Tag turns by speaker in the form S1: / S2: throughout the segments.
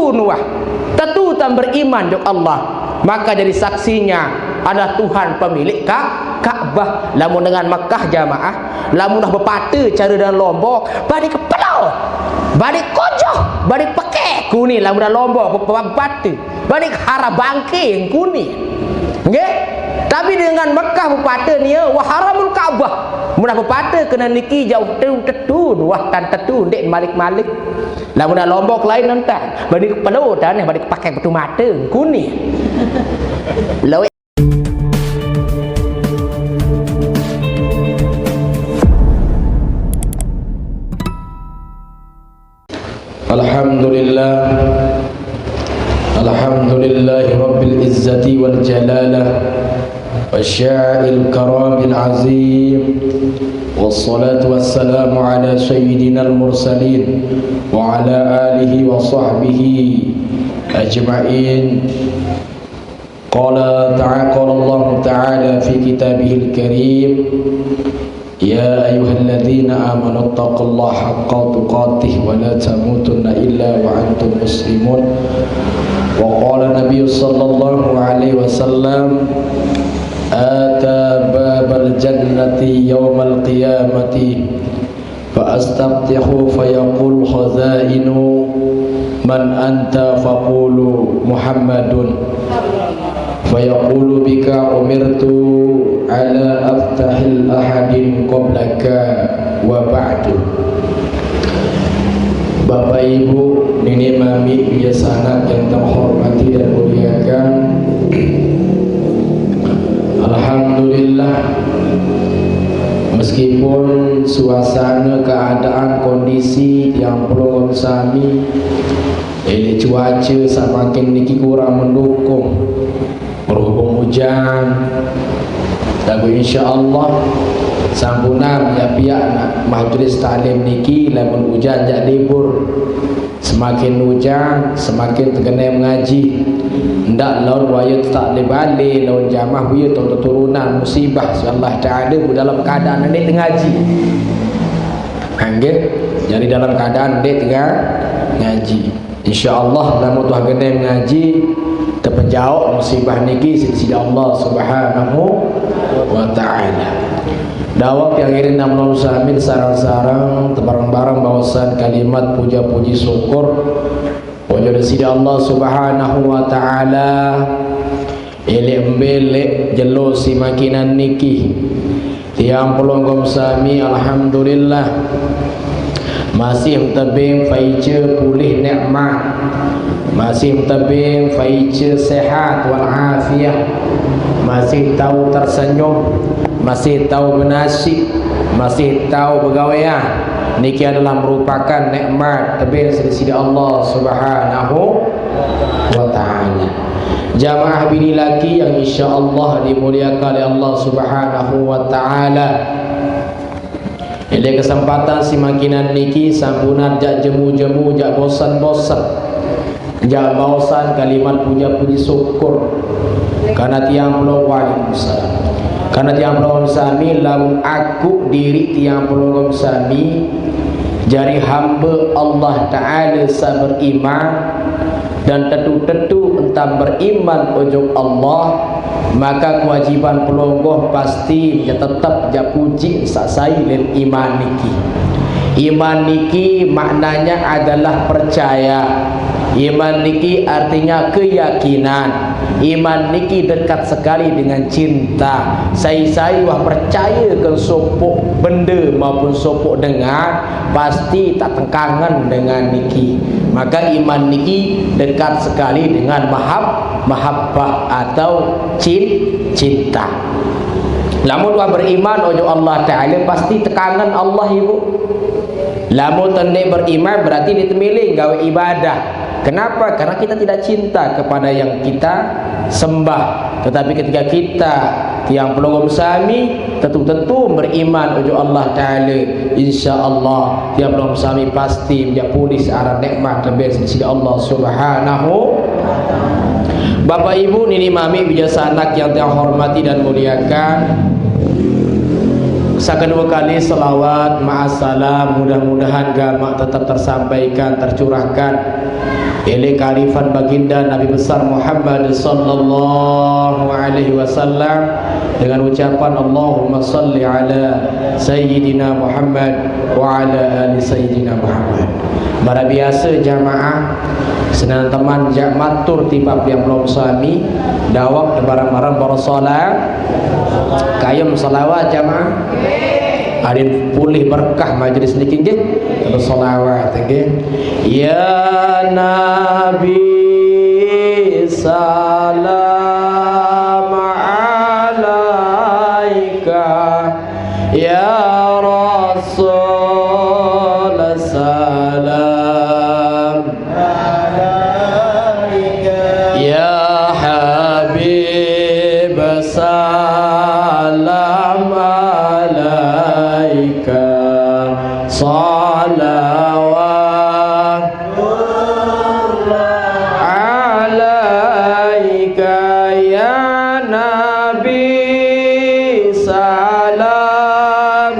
S1: tetu nuah, tetu tan beriman jok Allah, maka jadi saksinya ada Tuhan pemilik Ka'bah. Lamun dengan Mekah jamaah, lamun dah berpata cara dan Lombok, balik kepala, balik kojoh, balik pakai kuni, lamun dah Lombok berpata, balik harap bangke kuni. Nggih? Tapi dengan Mekah berpata ni wa haramul Ka'bah. Mun berpata kena niki jauh tetu wah tan tetu ndek malik-malik. Lamun dah Lombok lain nentang, balik kepala dan balik pakai betul mata kuni. Law Alhamdulillah, alhamdulillahi rabbil izzati wal jalalah wasya'il karamil azim, wassalatu wassalamu ala sayyidinal mursalin wa ala alihi wa sahbihi ajma'in. Qala Allah ta'ala fi kitabihil karim, ya ayyuhalladzina amanu taqullaha haqqa tuqatih wa la tamutunna illa wa antum muslimun. Wa qala Nabi sallallahu alaihi wasallam, ata babal jannati yawmal qiyamati fa astaftihu fa yaqul khazainu man anta faqulu Muhammadun fa yaqulu bika umirtu ala aftahil ahadin qablaka wa ba'du. Bapak Ibu, Nini Mami, biasa anak yang terhormati dan muliakan, alhamdulillah, meskipun suasana, keadaan, kondisi yang perlu sami ini cuaca semakin niki kurang mendukung, berhubung hujan, tapi insyaallah sampunan ya pihak nak majlis taklim niki lamun hujan jak libur, semakin hujan semakin terkena mengaji, ndak lawan waya tak lebale lawan jamaah buya turunan musibah Allah Taala dalam keadaan ndek ngaji. Nggih, jadi dalam keadaan ndek tengah ngaji. Insyaallah lamun Tuhan kena mengaji terpenjauh musibah niki sisi Allah Subhanahu wa taala. Dawak yang ini namanya samin sarang-sarang tebarang-barang bawasan kalimat puja-puji syukur wajah dari Allah Subhanahu wa taala. Elek embelek jelo si makinan niki tiang pelonggom sami, alhamdulillah masih tebing faice pulih nikmat, masih tebing faice sehat wal afiah, masih tahu tersenyum, masih tahu bernasib, masih tahu bergawean. Niki adalah merupakan nikmat tebing sisi Allah Subhanahu wa taala. Jamaah bini laki yang insyaallah dimuliakan oleh Allah Subhanahu wa taala. Ini kesempatan si makinan niki sampunan jak jemu-jemu, jak bosan-bosan, jak bosan kalimat puja-puji syukur karena tiang pulau Waalaikumsalam. Karena tiang pulau sami lamun aku diri tiang pulau sami jari hamba Allah Ta'ala beriman dan tentu-tentu entah beriman ujung Allah, maka kewajiban pelonggoh pasti ya tetap ya puji sasai dan iman niki. Iman niki maknanya adalah percaya. Iman niki artinya keyakinan. Iman niki dekat sekali dengan cinta. Saya wah percaya ke sopok benda maupun sopok dengar pasti tak tengkangan dengan niki. Maka iman niki dekat sekali dengan mahabbah atau cinta. Lamun wa beriman ojo Allah Ta'ala pasti tekanan Allah ibu. Lamun tende beriman berarti ditemilih gawe ibadah. Kenapa? Karena kita tidak cinta kepada yang kita sembah. Tetapi ketika kita yang pelogom sami tentu beriman ujuk Allah Ta'ala, insyaallah yang pelogom sami pasti menjadi pulis arah nikmat lebih sisi Allah Subhanahu. Bapak Ibu, Nini Mami, bijasa anak yang terhormati dan muliakan, sekedua kali selawat ma'assalam, mudah-mudahan gamak tetap tersampaikan, tercurahkan Ini kearifan baginda Nabi besar Muhammad sallallahu alaihi wasallam dengan ucapan Allahumma salli ala sayyidina Muhammad wa ala ali sayyidina Muhammad. Bara biasa jamaah senang teman jak matur tibab yang belum suami dawak barang-barang bersolat kayam salawat jamaah. Adin pulih berkah majlis niki nggih bersolawat nggih. Ya Nabi salam alaika, ya Rasul salam alaika, ya Habib salam alaika, salawat alaika ya Nabi salam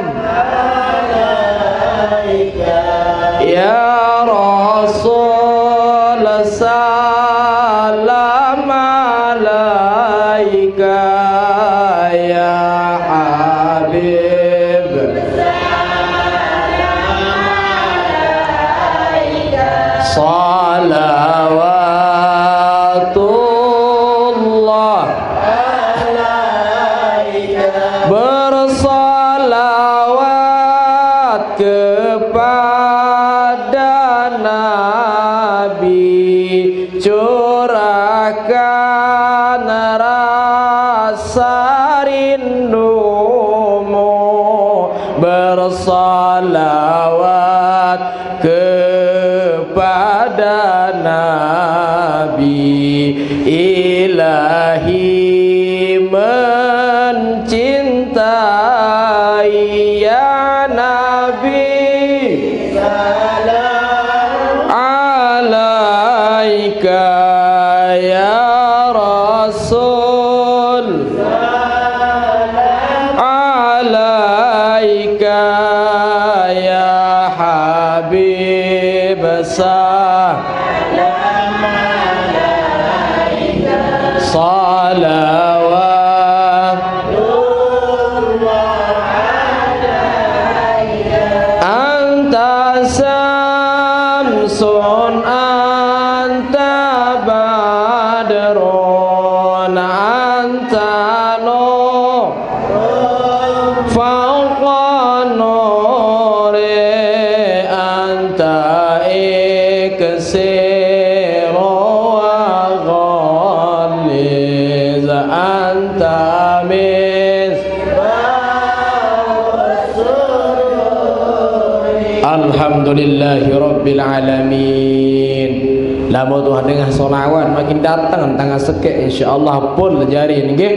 S1: alaika, ya Rasul salam alaika, ya Habib salawatullah bersalawat kepada Nabi, curahkan rasa rindumu, bersalawat kepada Nabi, ilahi mencintai ya Nabi salam alaika, ya Rasul salam alaika, ya Habib salam alaika, salawat anta samsun anta badrun anta nur fawqa nuri anta iksir wa ghaliz anta alhamdulillahi rabbil alamin. Lama Tuhan dengan solawat makin datang tangan sekek insyaallah pun jari nggih.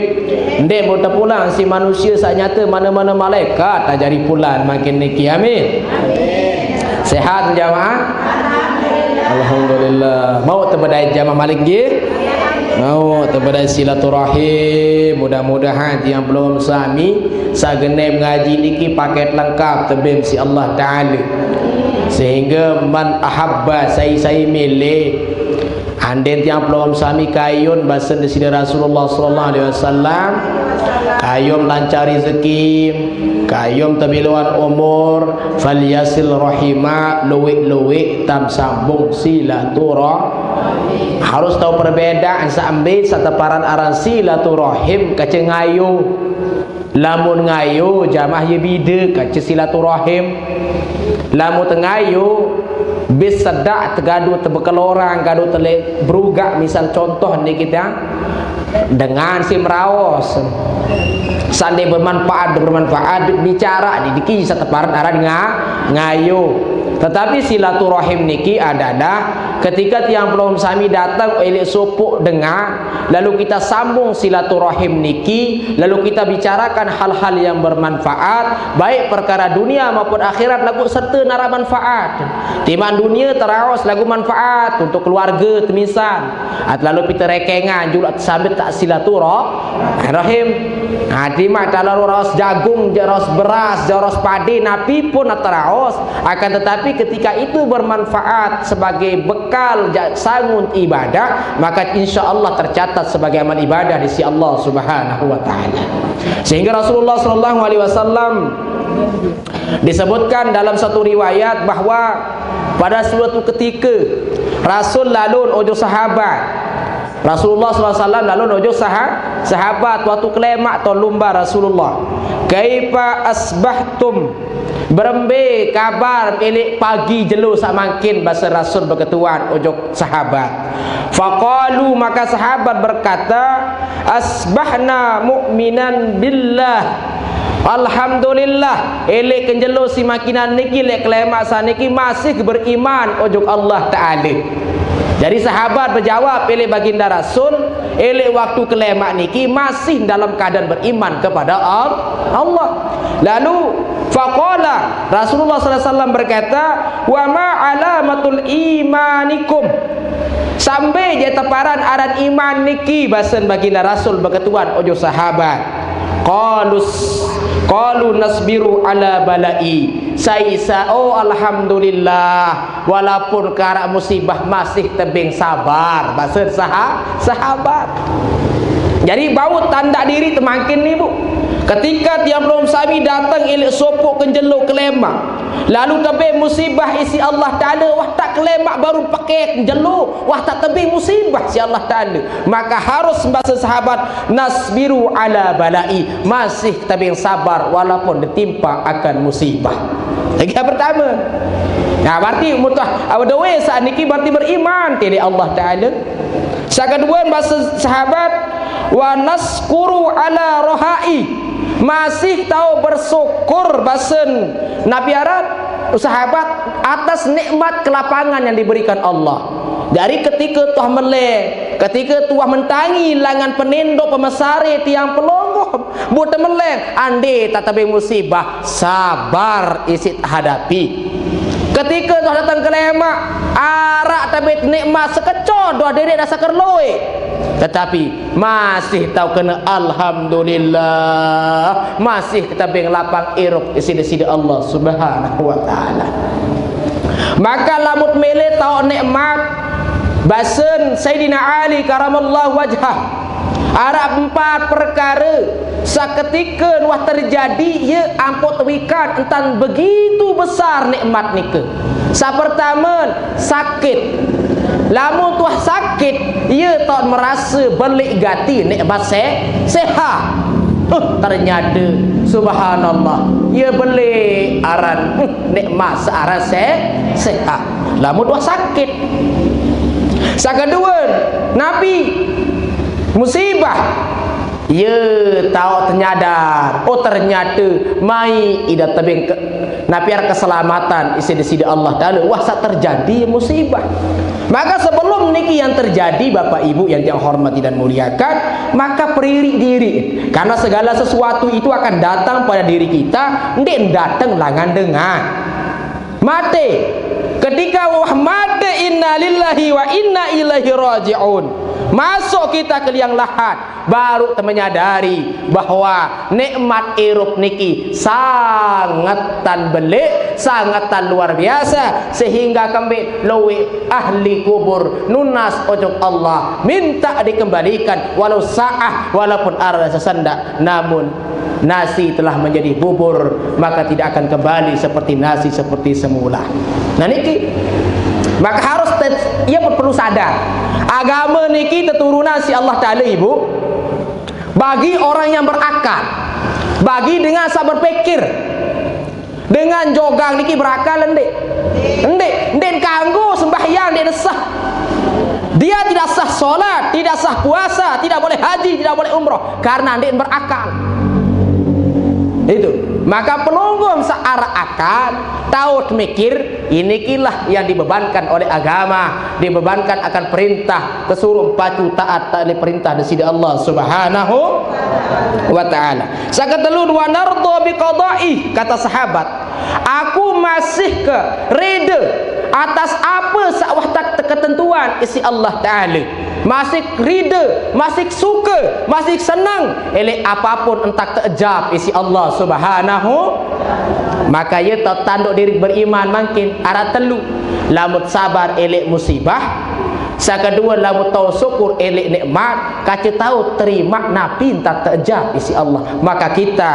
S1: Ndek mau terpulang si manusia sak nyata mana-mana malaikat tak jari pulang makin niki amin. Sehat jamaah? Alhamdulillah. Mau terbadai jamaah malik nggih? Mau terbadai silaturahim. Mudah-mudahan yang belum suami sagenai mengaji niki paket lengkap tebim si Allah Taala. Sehingga man ahabba saya milih anden tiang pelawam sami kayun bahasa dari Rasulullah sallallahu alaihi wasallam, kayum lancar rezeki, kayum tebiluan umur, falyasil rahima, luwik-luwik tam sambung silaturahim. Harus tahu perbedaan sambil sataparan aran silaturahim kace ngayu, lamun ngayu jamaah ye bide kace silaturahim, lamun tengayu bis sedak tergaduh tebekel orang gaduh tele berugak misal contoh ni kita dengan si meraos sandi bermanfaat bicara di diki sataparan aran ngayu. Tetapi silaturahim niki adalah ketika tiang pelawam sami datang elok sopuk dengar, lalu kita sambung silaturahim niki, lalu kita bicarakan hal-hal yang bermanfaat, baik perkara dunia maupun akhirat lagu serta nara manfaat. Timan dunia terawas lagu manfaat untuk keluarga temisal. Lalu kita rekengan juga sambil tak silaturahim. Timak kalau raos jagung, raos beras, raos padi, napi pun terawas. Akan tetapi ketika itu bermanfaat sebagai bekal bekal sangun ibadah, maka insya-Allah tercatat sebagai amal ibadah di sisi Allah Subhanahu wa taala. Sehingga Rasulullah sallallahu alaihi wasallam disebutkan dalam satu riwayat bahwa pada suatu ketika Rasul lalu ojo sahabat. Rasulullah SAW lalu ojo sahabat waktu kelemak atau lumba Rasulullah. Kaifa asbahtum, berembe kabar pilih pagi jelu sak mangkin bahasa Rasul berketuan ojo sahabat. Faqalu, maka sahabat berkata, asbahna mu'minan billah, alhamdulillah elek kenjelo si makinan niki lek kelemak saniki masih beriman ojo Allah Ta'ala. Jadi sahabat berjawab oleh baginda Rasul, elek waktu kelemak niki masih dalam keadaan beriman kepada Allah. Lalu faqala, Rasulullah SAW berkata, wa ma alamatul imanikum, sampai je teparan aran iman niki basen baginda Rasul berketuan ojo sahabat. Qalu nasbiru ala balai, saisa oh alhamdulillah walaupun kara musibah masih tebing sabar bahasa sahabat. Jadi bau tanda diri temangkin ni bu, ketika tiap belum sami datang ilik sopok kenjelo kelemak, lalu tebing musibah isi Allah Ta'ala, wah tak kelemak baru pakai kenjelo, wah tak tebing musibah si Allah Ta'ala, maka harus bahasa sahabat nasbiru ala balai, masih tebing sabar walaupun ditimpa akan musibah. Lagi yang pertama, nah berarti mutah awdawe saat niki berarti beriman tadi Allah Ta'ala. Yang kedua bahasa sahabat, wa naskuru ala rohai, masih tahu bersyukur basen Nabi Arab sahabat atas nikmat kelapangan yang diberikan Allah. Dari ketika tuah meleng, ketika tuah mentangi langan penendo pemesare tiang pelongoh buat meleng, ande tak tabe musibah sabar isit hadapi. Ketika tuah datang ke lemak arak tabe nikmat sekecor doa diri dah sakerloe, tetapi masih tahu kena alhamdulillah, masih kita beng lapang iruk isi Allah Subhanahu wa taala. Maka lamut mele tahu nikmat basen Sayyidina Ali karamallahu wajhah, Arab 4 perkara seketika wah terjadi ya ampun wikan entan begitu besar nikmat nika. Sa pertama sakit, lamun tuah sakit ia tak merasa belik gati nikmat sehat. Ternyata subhanallah ia belik aran nikmat searan sehat lamun tuah sakit. Kedua, Nabi musibah ia tahu ternyadar, oh ternyata mai ida tebing Nabi ar keselamatan isi di Allah Ta'ala, wah sak terjadi musibah. Maka sebelum niki yang terjadi Bapak Ibu yang hormati dan muliakan, maka periri diri, karena segala sesuatu itu akan datang pada diri kita, ndek datang langan dengan mati. Ketika wah mati, inna lillahi wa inna ilaihi raji'un, masuk kita ke liang lahat, baru menyadari bahwa nikmat irup niki sangat belik, sangat luar biasa, sehingga kami lowi ahli kubur nunas ojok Allah minta dikembalikan walau sa'ah, walaupun arah sesendak, namun nasi telah menjadi bubur, maka tidak akan kembali seperti nasi seperti semula. Nah niki maka harus ia perlu sadar, agama niki keturunan si Allah Ta'ala ibu, bagi orang yang berakal, bagi dengan sabar pikir, dengan jogang niki berakal ndek kanggo sembahyang ndek sah, dia tidak sah solat, tidak sah puasa, tidak boleh haji, tidak boleh umroh, karena ndek berakal. Itu maka penunggu searah akal tahu mikir, ini kilah yang dibebankan oleh agama, dibebankan akan perintah, kesuruh pacu taat oleh perintah dari Allah Subhanahu wa taala. Sakatelun wa nardo bi qada'i, kata sahabat, aku masih ke reda atas apa sawah tak ketentuan isi Allah Ta'ala, masih rida, masih suka, masih senang elek apapun entak terjab isi Allah Subhanahu, maka ia tanduk diri beriman makin arah telu, lamut sabar elek musibah, kedua lamu tahu syukur elek nikmat, kaca tahu terima nabi tak terjab isi Allah, maka kita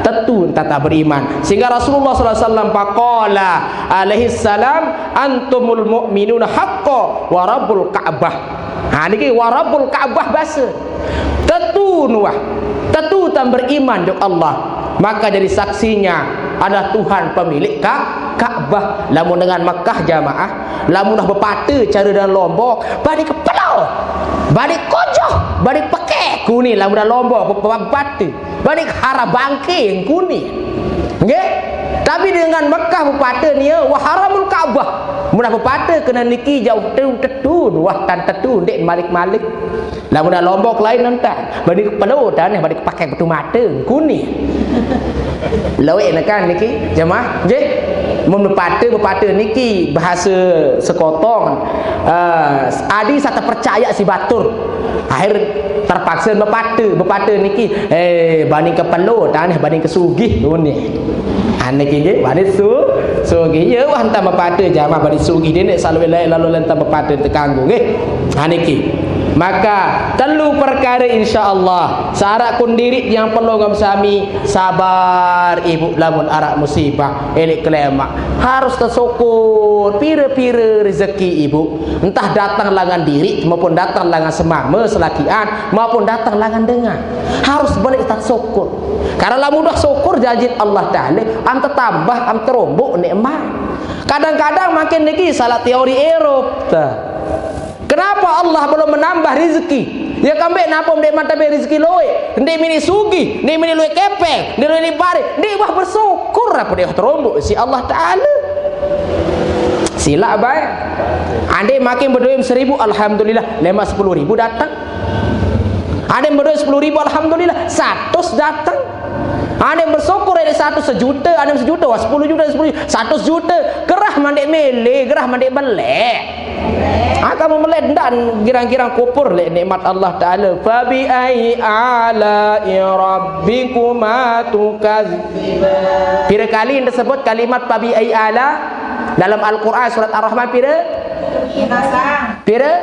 S1: tentu tak beriman. Sehingga Rasulullah SAW faqala alaihi salam, antumul mu'minuna haqqan wa rabbul Ka'bah. Niki wa rabbul Ka'bah bahasa tentu nuah, tentu tak beriman dengan Allah, maka jadi saksinya adalah Tuhan pemilik Ka'bah. Lamun dengan Mekah jamaah, lamun dah berpata cara dan Lombok, balik kepala, balik kojoh, balik pakai kuni, lamun dah Lombok berpata, balik harap bangke kuni. Nggih? Tapi dengan Mekah berpata ni wa haramul Ka'bah. Mun berpata kena niki jauh tetun, wah tan tetun dek malik-malik. Lamun dah Lombok lain nanti, balik kepala dan balik pakai betul mata kuni. Lawek nak kan niki jemaah nggih, mun berpata niki bahasa sekotong, adi satu percaya si batur akhir terpaksa berpata niki banding ke pelo dan banding ke sugih tu ni niki nggih banding sugih ya wah hantar berpata jamaah banding sugih dia nak selalu lalu lantar berpata terganggu nggih niki. Maka telu perkara insya-Allah syarat kun diri yang perlu ngam sami sabar ibu lamun arak musibah elek kelemak, harus tersyukur pira-pira rezeki ibu, entah datang langan diri maupun datang langan semama selakian maupun datang langan dengar, harus balik tersyukur. Karena lamun dah syukur janji Allah Taala am tambah am terombok nikmat. Kadang-kadang makin lagi salah teori Eropa. Kenapa Allah belum menambah rezeki? Ya kambek napa ndek mata be rezeki loe, ndek mini sugi, ndek mini loe kepeng, ndek loe bare, ndek wah bersyukur apa dia terombok si Allah Taala. Sila baik. Ande makin berdoa 1000 alhamdulillah, lema 10.000 datang. Ande berdoa 10.000 alhamdulillah, 100 datang. Ande bersyukur ada 1 sejuta, ada 1 juta, 10 juta, 10 juta, 100 juta. Gerah mandek mele, gerah mandek belek. Kamu melihat dan girang-girang kupur lek nikmat Allah Taala. Fa bi ai ala rabbikuma tukadziban. Pira kali disebut kalimat fa bi ai ala dalam Al-Qur'an surat Ar-Rahman pira? Pira?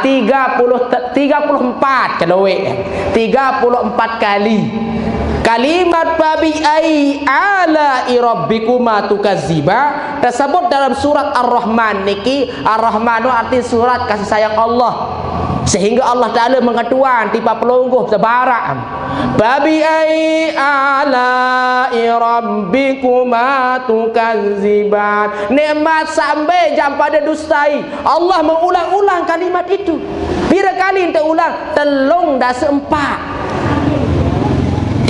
S1: 34 kelowe. 34 kali. Kalimat babi ai ala rabbikuma tukadziba tersebut dalam surat Ar-Rahman niki. Ar-Rahman arti surat kasih sayang Allah, sehingga Allah Taala mengetuan tiba pelungguh sebarak babi ai ala rabbikuma tukadziban, nikmat sampai jam pada dustai. Allah mengulang-ulang kalimat itu. Bila kali kita ulang?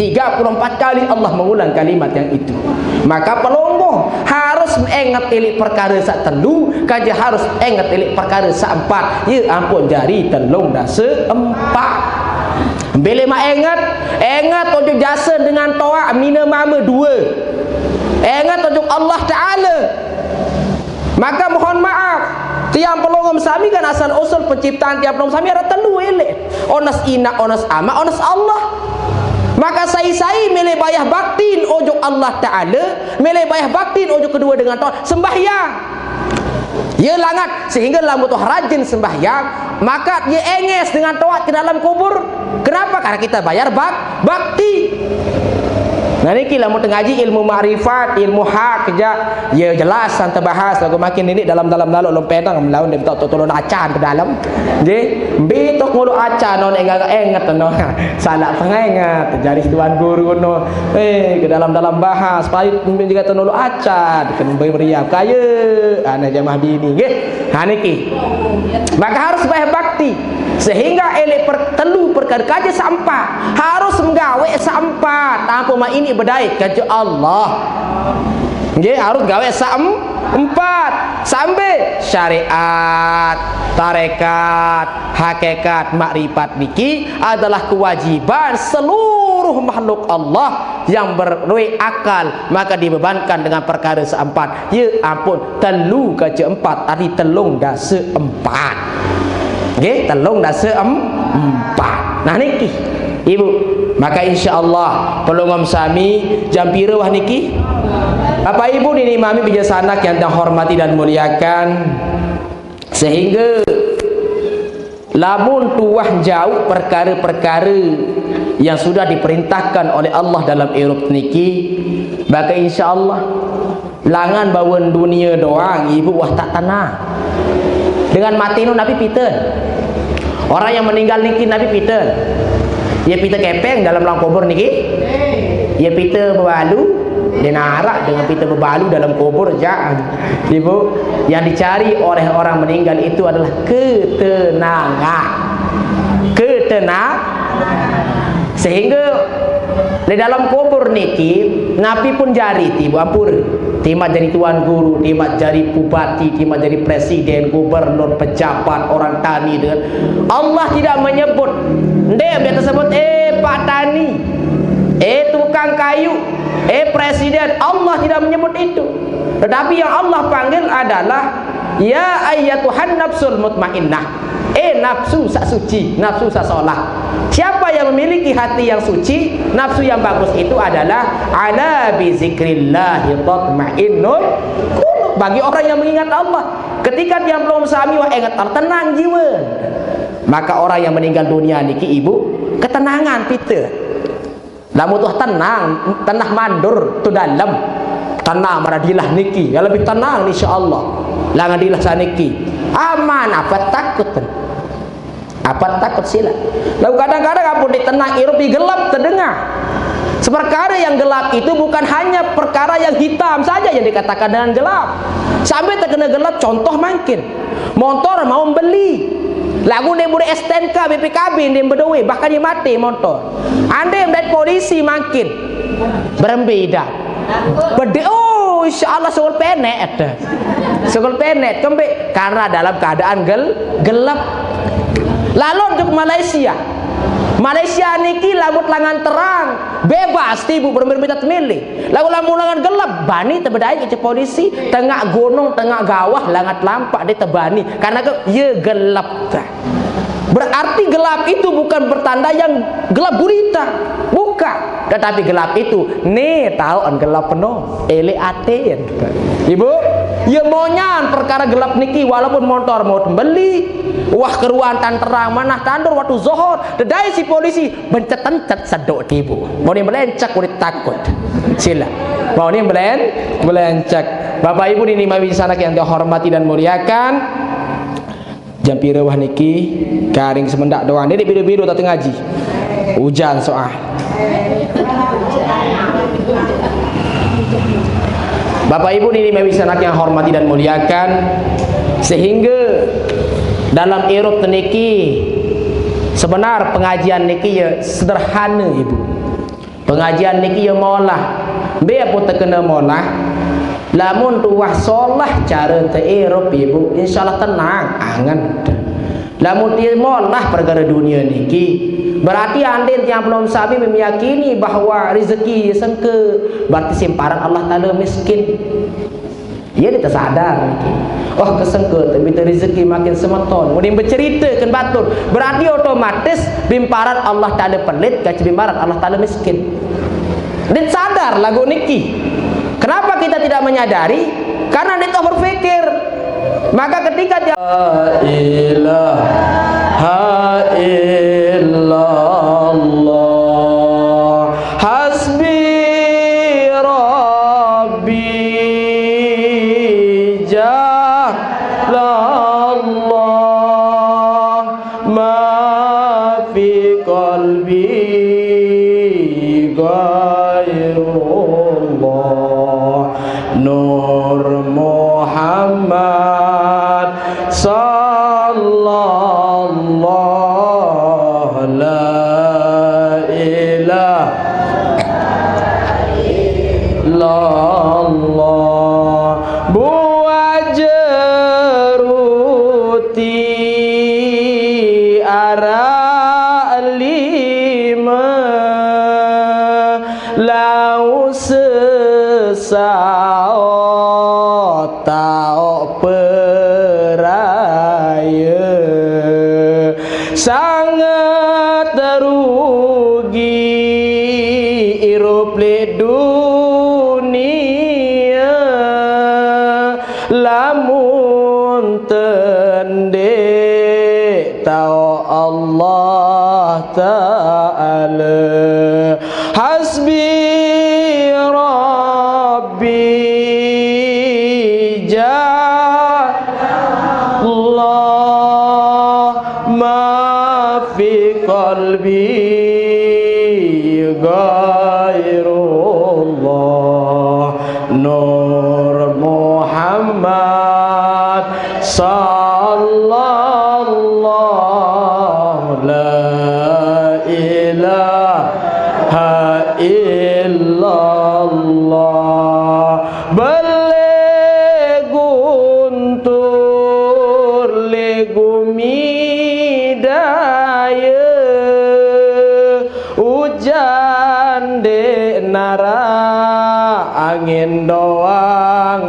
S1: 34 kali Allah mengulang kalimat yang itu. Maka pelonggoh harus ingat elik perkara sak telu, kaja harus ingat elik perkara sak empat. Ya ampun jari telung dah seempat. Bila mak ingat tujuh jasa dengan toa mina mama 2. Ingat tujuh Allah Taala. Maka mohon maaf, tiang pelonggoh sami kan asal usul penciptaan tiang pelonggoh sami ada telu elek. Onas ina, onas ama, onas Allah. Maka saya milih bayah baktin ojuk Allah Ta'ala, milih bayah baktin ojuk kedua dengan Tuhan, sembahyang. Ya langat, sehingga lamu tu rajin sembahyang, maka dia enges dengan Tuhan ke dalam kubur. Kenapa? Karena kita bayar bakti. Nah ini kita mau ngaji ilmu ma'rifat, ilmu hak kerja, ya jelas santai bahas lagu makin ini dalam-dalam lalu lompetang melawan dia tak tolong acan ke dalam. Jadi betok mulu acan non enggak no salah pengengat jadi tuan guru no ke dalam-dalam bahas paling juga tolong acan kan beriap kaya anak jamaah bini nggih. Ha niki. Maka harus bayar bakti sehingga elek telu perkara kaja sampah harus menggawe sampah tanpa mak ini berdaya kaja Allah nggih harus gawe empat sampai syariat, tarekat, hakikat, makrifat niki adalah kewajiban seluruh seluruh makhluk Allah yang berduit akal maka dibebankan dengan perkara seempat. Ya ampun, telu kaca empat tadi telung dah seempat. Okey, telung dah seempat. Nah niki ibu, maka insya-Allah pelongom sami jam pira wah niki? Bapak Ibu ini mami bijasanak yang terhormati dan muliakan, sehingga lamun tuah jauh perkara-perkara yang sudah diperintahkan oleh Allah dalam Eropa niki, maka insya-Allah langan bawa dunia doang ibu wah tak tenang. Dengan mati nu Nabi Peter, orang yang meninggal niki Nabi Peter, ya Peter kepeng dalam lang kubur niki, ya Peter berbalu dia narak dengan Peter berbalu dalam kubur. Jangan ibu, yang dicari oleh orang meninggal itu adalah ketenangan, sehingga di dalam kubur niki Nabi pun jari tiba ampur timat jadi tuan guru, timat jadi bupati, timat jadi presiden, gubernur, pejabat, orang tani. Dengan Allah tidak menyebut dia tersebut Pak Tani, tukang kayu, presiden. Allah tidak menyebut itu. Tetapi yang Allah panggil adalah ya ayyatuhan nafsul mutmainnah, nafsu sak suci, nafsu sak solah. Siapa yang memiliki hati yang suci, nafsu yang bagus itu adalah ala bi zikrillahi tatmainnul qulub. Bagi orang yang mengingat Allah, ketika dia belum sami wah ingat tenang jiwa. Maka orang yang meninggal dunia niki ibu ketenangan Peter. Lamun tuh tenang mandur tu dalam tenang maradilah niki, yang lebih tenang insyaallah. Langan dilah saniki. Aman apa takut? Apa takut sila? Lalu kadang-kadang apa ditenang irupi gelap terdengar. Seperkara yang gelap itu bukan hanya perkara yang hitam saja yang dikatakan dengan gelap. Sampai terkena gelap, contoh mungkin motor mau beli, lagu dia boleh STNK BPKB dia berdua, bahkan dia mati motor. Anda yang dari polisi makin berbeda. Oh, insya Allah segel penet ada, segel penet kembali karena dalam keadaan gelap. Lalu untuk Malaysia niki lamun langan terang bebas tibu berbeda milih. Lamun langan gelap bani terbedai ke polisi tengah gunung tengah gawah langat lampak dia terbani karena ya gelap. Berarti gelap itu bukan bertanda yang gelap gurita, bukan. Tetapi gelap itu nih tahu an gelap penuh ele aten. Ibu, ya monyan perkara gelap niki walaupun motor mau beli, wah keruan tan terang mana tandur waktu zohor, dedai si polisi bencet-bencet sedok tibu. Mau ni melencak kulit takut. Sila. Mau ni melencak. Bapak Ibu ini mami sanak yang dihormati dan muliakan. Jam pira wah niki garing semendak doang. Dia biru-biru tak ngaji. Hujan soal. Bapak Ibu ini mami sanak yang hormati dan muliakan, sehingga dalam Eropa niki sebenar pengajian niki ya sederhana ibu. Pengajian niki ya molah. Biar pun terkena molah. Lamun tuah solah cara te Eropa ibu, insyaallah tenang angan. Lamun dia molah perkara dunia niki, berarti anda yang belum sabi meyakini bahwa rezeki sengke, berarti simparan Allah Taala miskin. Dia tidak sadar niki. Oh kesengke tapi rezeki makin semeton. Kemudian berceritakan batul, berarti otomatis bimparan Allah Taala pelit, kaci bimparan Allah Taala miskin. Dia sadar lagu niki. Kenapa kita tidak menyadari? Karena dia tak berpikir. Maka ketika dia la ilaha illallah hasbi rabbi jalallah ma fi qalbi Nur Muhammad sallallahu la ilaha illallah buat jeruti ara lima sangat rugi irup le dunia lamun tende tau Allah Ta'ala. Hasbi Rabbi Allah ma fi qalbi ghairullah Nur Muhammad sallallahu la ilaha illallah. Bele guntur le gumidaya hujan de nara angin doang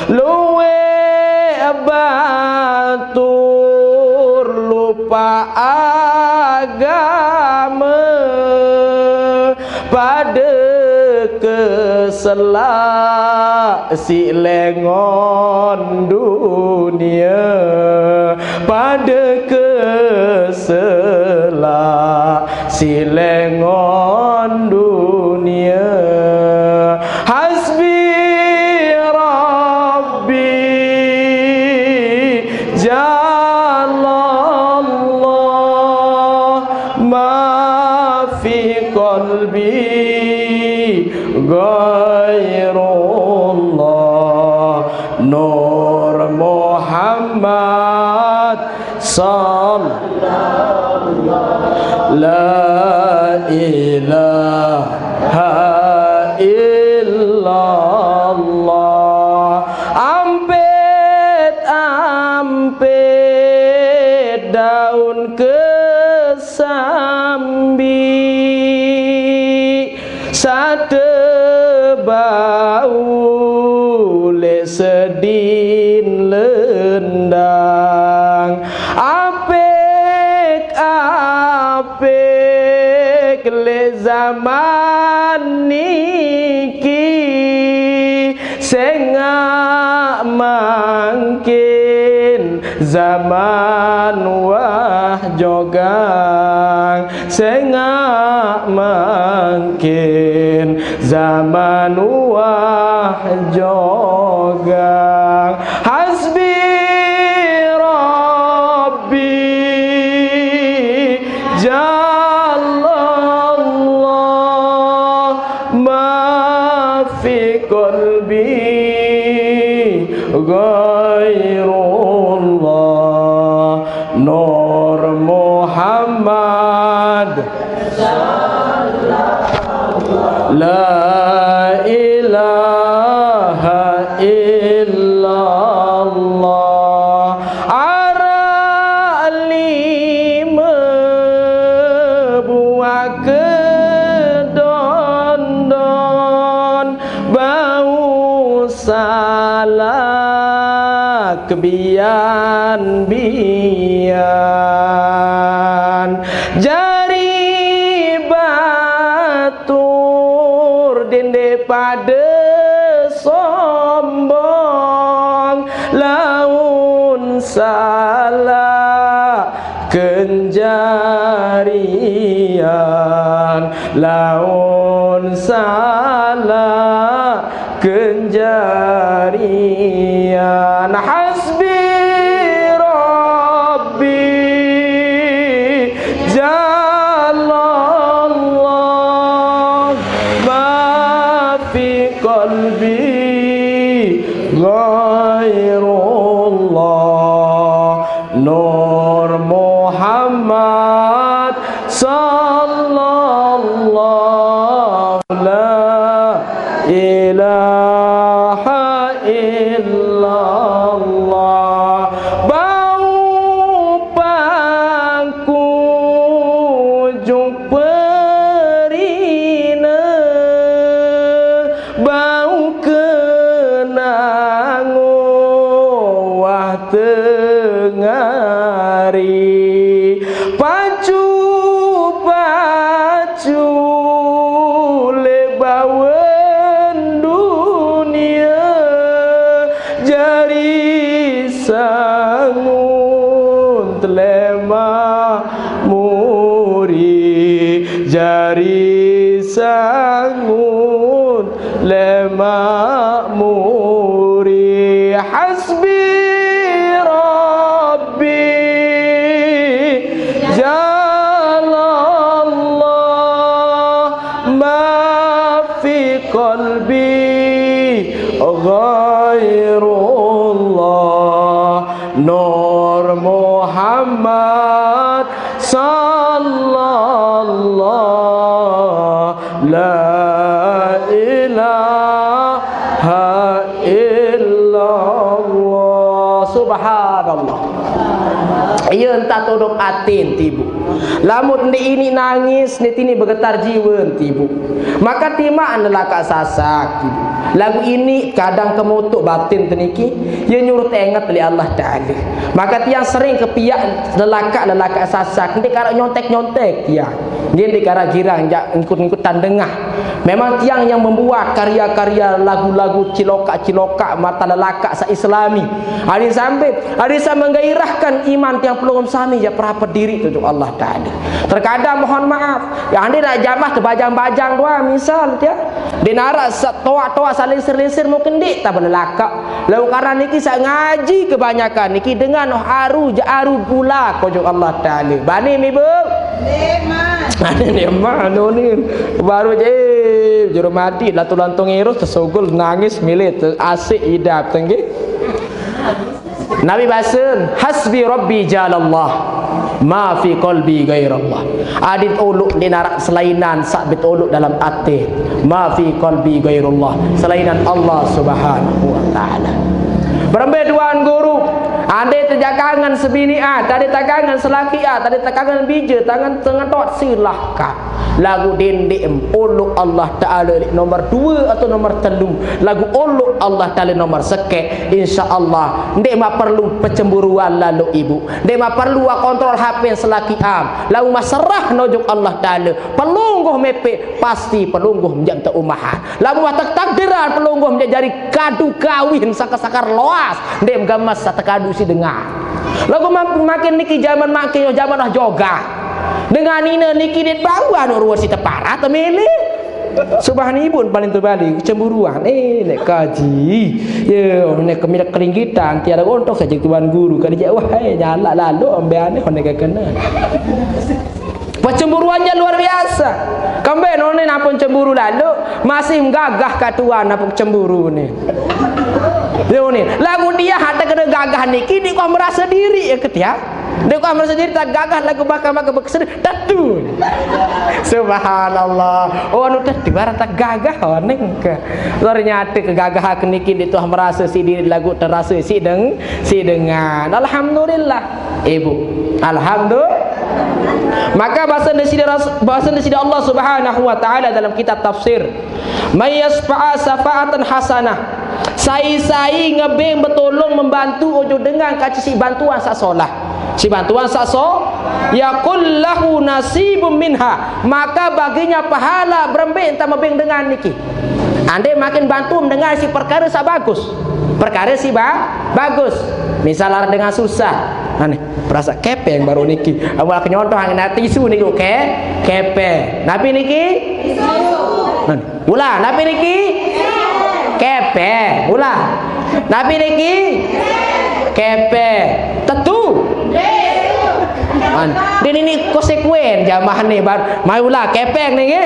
S1: luwe batur lupa agama pada keselak si lengon dunia pada keselak si lengon dunia. Hasbi Rabbi Jalallah ma fi qalbi ghairullah Nur Muhammad sallallahu la ilaha illallah. Ampet daun kesambi sate bau le sedin lendang apek le zaman niki sengak mangkin zaman wah jogang sengak mangkin zaman wah jogang. Hasbi Rabbi Jalallah ma fi qalbi ghairullah Nur Muhammad la ilaha illallah. Ara lima buah kedondon bau salah kebian jari batur dende pada sombong laun salah kenjarian laun salah kenjarian. Hasbi Rabbi Jalallah ma fi qalbi ghairullah Nur Muhammad sallallahu la ilaha illallah. Bau pangku jumperina bau kenango wah ngari pacu lebawan dunia jari sangun telema muri jari sangun lema muri hasbi rabbi qalbi ghairullah Nur Muhammad sallallahu la ilaha illallah subhanallah. Ia entah todok atin tibu. Lamun ni ini nangis, ni tini bergetar jiwa tibu. Maka timak adalah kak sasak tibu. Lagu ini kadang kemutuk batin teniki, ia nyuruh teringat oleh Allah Ta'ala. Maka tiang sering kepiak lelakak sasak. Nanti kalau nyontek ya. Dia di kara girang jak ikut-ikutan dengah. Memang tiang yang membuat karya-karya lagu-lagu cilokak mata lelakak sa-Islami. Hari sampai menggairahkan iman tiang pelungum sami ya perapat diri untuk Allah Ta'ala. Terkadang mohon maaf, yang anda nak jamah terbajang-bajang doa misal dia. Dia narak toa-toa saling ser-ser mungkin dik tak berlelakak. Lalu karena niki saya ngaji kebanyakan niki dengan haru pula kojok Allah Ta'ala. Bani mi bu? Ada ni mana ni baru je juru mati lantong irus tersogol nangis milik asik idap tengge. Nabi bahasan hasbi rabbi jalallah ma fi qalbi ghairallah. Adit uluk dinarak selainan sabit uluk dalam hati ma fi qalbi ghairallah selainan Allah Subhanahu wa taala. Berambil duaan guru ada terjakangan sebini tadi takangan selaki tadi takangan bija tangan tengah tot silahkan lagu dindim uluk Allah Ta'ala nomor 2 atau nomor 3 lagu uluk Allah Ta'ala nomor sekek insyaallah ndek mak perlu pecemburuan lalu ibu ndek mak perlu kontrol HP selaki lalu maserah nojuk Allah Ta'ala pelungguh mepe pasti pelungguh menjadi umahan lalu takdiran pelungguh menjadi kadu kawin sakar-sakar loas ndek gamas satakadu si dengar lagu makin niki zaman makin zaman dah joga dengan ina niki dit bangwa no ruas si tepara temele subhanibun paling terbalik cemburuan nek kaji ya nek kemida keringgitan tiada untuk saja tuan guru kali dia wahai nyala lalu ambeane nek kena pecemburuannya luar biasa. Kambe none napun cemburu lalu masih gagah katuan napun cemburu ni. Dia ni lagu dia hata kena gagah ni kini kau merasa diri ya ketia. Dia kau merasa diri tak gagah lagu bakal berkesan tatu. Subhanallah. Oh anu tadi barang tak gagah neng ke. Ternyata kegagahan niki dia tu merasa si diri lagu terasa si dengan. Alhamdulillah. Ibu. Alhamdulillah. Maka bahasa dari Allah Subhanahu wa taala dalam kitab tafsir may yasfa'a safa'atan hasanah sai ngebeng bertolong membantu ojo dengan kaci si bantuan sak solah si bantuan sak so yaqul lahu nasibum minha maka baginya pahala berembeng entah mebeng dengan niki ande makin bantu mendengar si perkara sak bagus perkara si bagus misal dengan susah aneh perasa kepeng baru niki awak nyontoh angin tisu niku kepe nabi niki tisu ulah nabi niki kepe ulah nabi niki kepe tetu din ini konsekuen jamaah nih mai ulah kepeng niki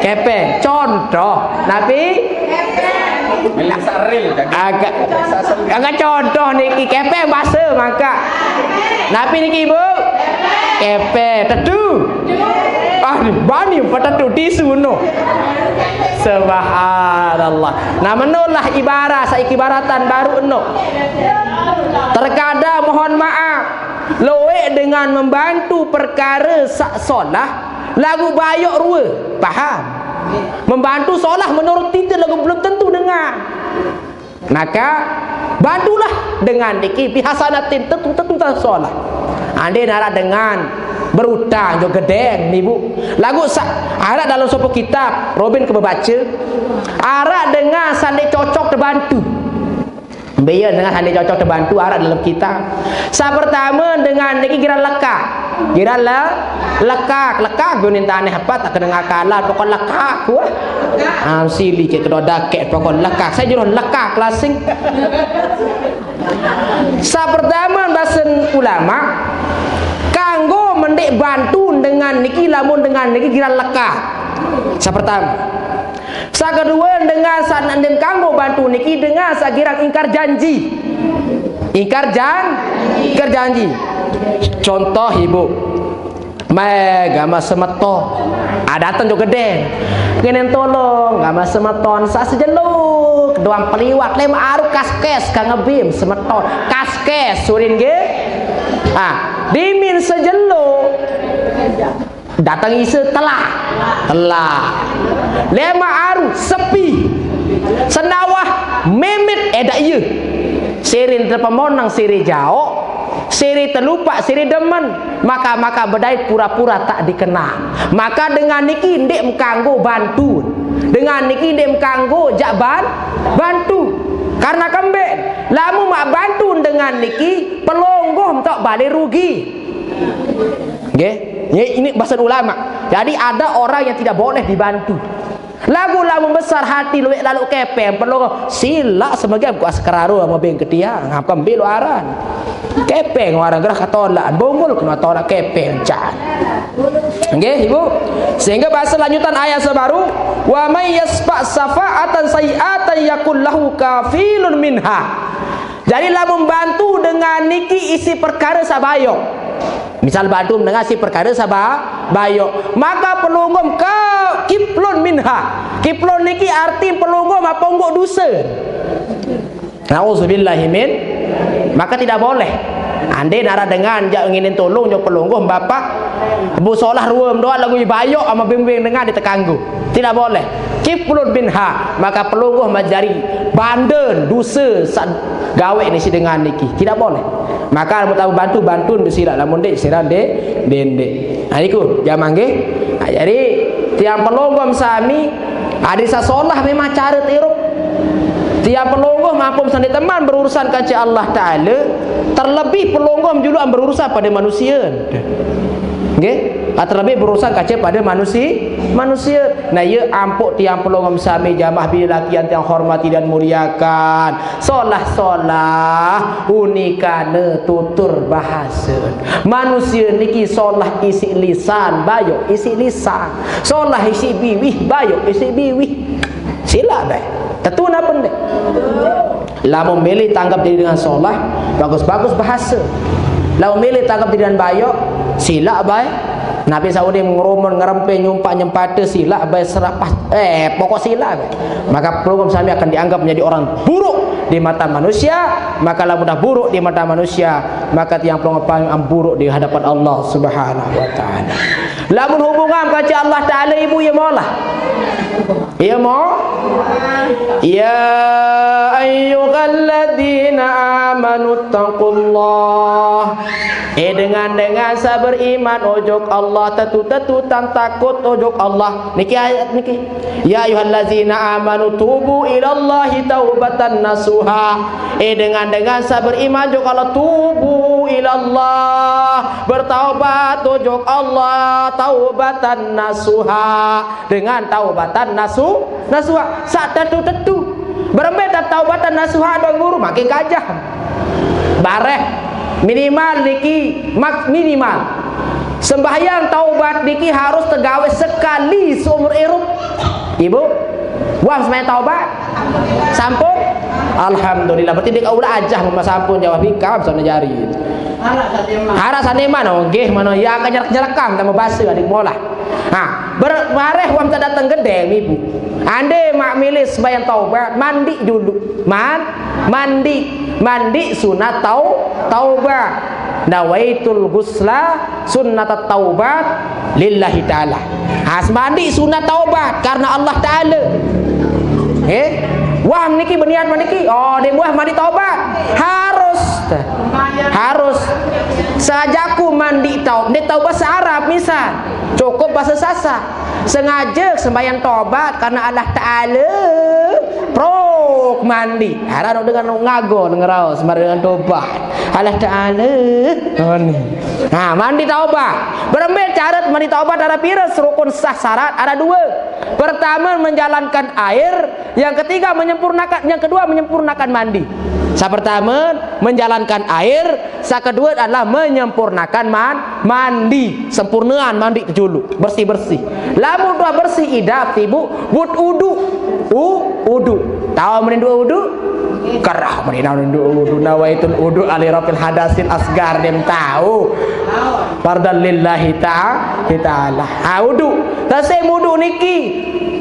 S1: kepeng contoh nabi agak contoh niki kepe bahasa maka nabi niki ibu kepe tetu bani tetu tisu no subhanallah nah menulah ibarat saiki ibaratan baru no terkadang mohon maaf loe dengan membantu perkara sak solah lagu bayok rua paham membantu solah menurut kita lagu belum tentu dengar maka bantulah dengan niki bihasanatin tentu solah. Ande nara dengan berutang jo gedeng ni bu. Lagu arak dalam sebuah kitab Robin kebaca. Arak dengan sande cocok terbantu. Biar dengan sande cocok terbantu arak dalam kitab. Pertama dengan niki kira lekak. Kira lekak gunin tanah apa tak kena ngakalan pokok lekak ku. Sili ke kedo dakek pokok lekak. Saya juruh lekak klasik. Pertama bahasa ulama kanggo mendek bantu dengan niki lamun dengan niki kira lekak. Pertama. Kedua dengan sanandin kanggo bantu niki dengan sakira ingkar janji. Ingkar janji. Contoh ibu gama semeton datang juga gede kenen tolong gama semeton sa sejeluk doang peliwat lem aru kaskes kang ngebim semeton kaskes surin ge dimin sejeluk datang ise telah lema aru sepi senawah memit edak ieu sirin terpemonang siri jauh siri terlupa siri demen maka bedai pura-pura tak dikenal. Maka dengan niki ndek mkanggo bantu dengan niki ndek mkanggo jakban bantu karena kembek lamu mak bantu dengan niki pelonggoh tak balik rugi. Nggih ini bahasa ulama. Jadi ada orang yang tidak boleh dibantu. Lagu-lagu besar hati luwek lalu kepeng perlu sila sebagai aku askararu sama beng ketiang ngapkan belu aran kepeng orang gerah katolaan bongol kena tolak kepeng can. Nggih ibu sehingga bahasa lanjutan ayat sebaru wa may yasfa safa'atan sayi'atan yakul lahu kafilun minha. Jadi lah membantu dengan niki isi perkara sabayo. Misal bantu dengan si perkara sabayo maka pelunggum kau kiplon minha. Kiplon niki arti pelunggum apa ponggok dosa. Nauzubillahi min. Maka tidak boleh ande nara dengan jak ingin tolong jak pelunggum bapak bu solah ruam doa lagu bayok sama bimbing dengan ditekanggu. Tidak boleh. Kiplun binha maka pelunggum majari banden dosa gawe ni si dengan niki. Tidak boleh. Maka mau tahu bantu bersirat lamun dek sirat dek. Nah iku jamang nggih. Jadi tiang pelunggum sami ada sasolah memang cara tirup. Tiap pelonggom mampu sandi teman berurusan kaca Allah Ta'ala, terlebih pelonggom juga berurusan pada manusia. Okay? Terlebih berurusan kaca pada manusia. Nah ya ampuk tiang pelonggom sami jamaah bila lakian tiang hormati dan muliakan. Solah unikane tutur bahasa. Manusia niki solah isi lisan, bayo isi lisan. Solah isi biwih, bayo isi biwih. Sila baik. Tentu nak pendek. Lamun milih tanggap diri dengan solah, bagus-bagus bahasa. Lamun milih tanggap diri dengan bayok, sila baik. Nabi Saudi ngerumun ngerempe nyempata sila baik serapah. Pokok sila baik. Maka program kami akan dianggap menjadi orang buruk di mata manusia. Maka lamun dah buruk di mata manusia, maka tiang pelonggap buruk di hadapan Allah Subhanahu wa taala. Lamun hubungan kaca Allah Taala ibu ya maulah. Ya mau? Ya ayyuhalladzina amanu taqullah. Dengan sabar iman ojok Allah tetu tan takut ojok Allah. Niki ayat niki. Ya ayyuhalladzina amanu tubu ilallahi taubatan nasuha. Dengan sabar iman ojok Allah tubu ilallah bertaubat ojok Allah taubatan nasuha dengan taubatan nasuha saat tetu berbeda taubatan nasuha dan guru makin kajah bareh minimal niki minimal sembahyang taubat niki harus tegawe sekali seumur hidup ibu wah sembahyang taubat sampun alhamdulillah berarti dik aula ajah mama sampun jawab hikam sana jari harap sana mana nggih mana ya akan nyerekam sama basuh adik molah. Nah bermareh wam tak datang gede ibu ande mak milih sembahyang taubat mandi dulu mandi sunat taubat nawaitul ghusla sunnat taubat lillahi ta'ala. Mandi sunat taubat karena Allah Ta'ala. Wah niki berniat maniki, oh dia buah mandi taubat. Harus sajaku mandi taubat. Dia tahu bahasa Arab misal, cukup bahasa Sasak. Sengaja sembahyang taubat karena Allah Ta'ala prok mandi. Harap dengan ngago dengarau sembahyang dengan taubat. Allah Ta'ala mandi taubat. Berembel cara mandi taubat ada pira rukun sah syarat ada 2. Pertama menjalankan air, yang ketiga menyempurnakan, yang kedua menyempurnakan mandi. Pertama menjalankan air, kedua adalah menyempurnakan mandi, sempurnaan mandi julu, bersih-bersih. Lamun dua bersih idap tibu but udu. Tahu merindu udu? Kerah merindu udu, nawaitul udu ali rafil hadasil asgar, dem tahu. Fardan lillahi ta'ala. Udu. Tasai wudu niki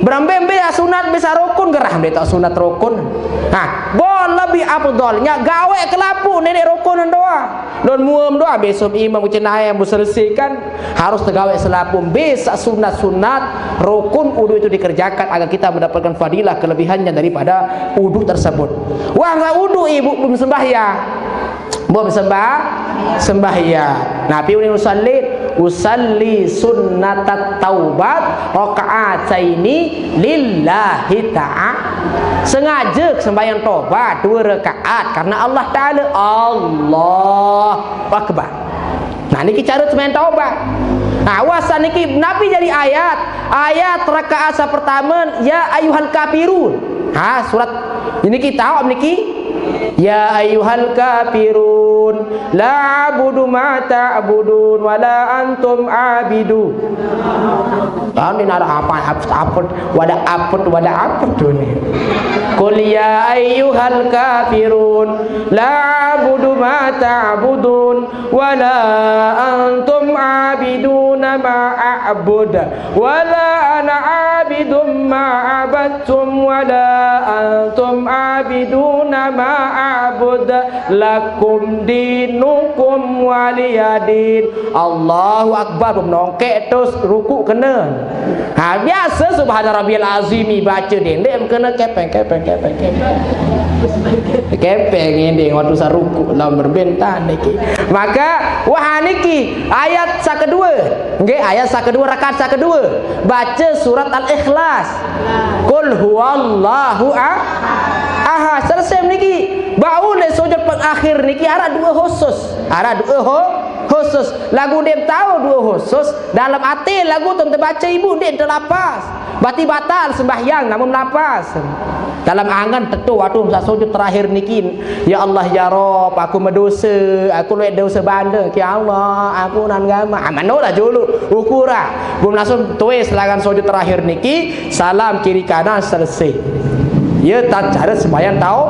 S1: berambembe sunat bisa rukun gerah dia tak sunat rukun. Bon lebih afdalnya gawe kelapu nenek rukun doa. Don muam doa besok imam cenah yang selesaikan harus tergawe selapun bisa sunat-sunat rukun wudu itu dikerjakan agar kita mendapatkan fadilah kelebihannya daripada wudu tersebut. Wah enggak wudu ibu belum sembahyang. Belum sembahyang. Nabi usalli sunnatat taubat raka'ataini lillahi ta'ala. Sengaja sembahyang taubat 2 rakaat karena Allah Ta'ala. Allah Akbar. Nah niki cara sembahyang taubat. Nah awasan niki Nabi jadi ayat rakaat pertama ya ayyuhal kafirun. Surat ini kita niki ya ayyuhal kafirun la a'budu ma ta'budun wa la antum abidu. Ini ada apa nih. Qul ya ayyuhal kafirun la a'budu ma ta'budun wa la antum abiduna ma a'bud wa la ana abidum ma abadtum wa la antum abiduna ma a'bud lakum dinukum waliyadin. Allahu Akbar. Nongkek terus ruku kena. Biasa subhana rabbiyal azimi baca dendek kena kepeng ini waktu saruku lah berbentang niki. Maka wah niki ayat kedua. Nggih ayat kedua rakaat kedua baca surat Al-Ikhlas. Qul huwallahu ahad. Selesai niki bau le sujud pengakhir niki ada 2 khusus. Lagu dia tahu 2 khusus dalam hati lagu tu terbaca ibu dia terlapas. Berarti batal sembahyang namun lapas. Dalam angan tentu waktu sujud terakhir niki ya Allah ya Rabb aku berdosa, aku luat dosa bandar ya Allah aku nan gama amanolah dulu ukura belum langsung tulis lagan sujud terakhir niki salam kiri kanan selesai. Ya tak cara sembahyang tahu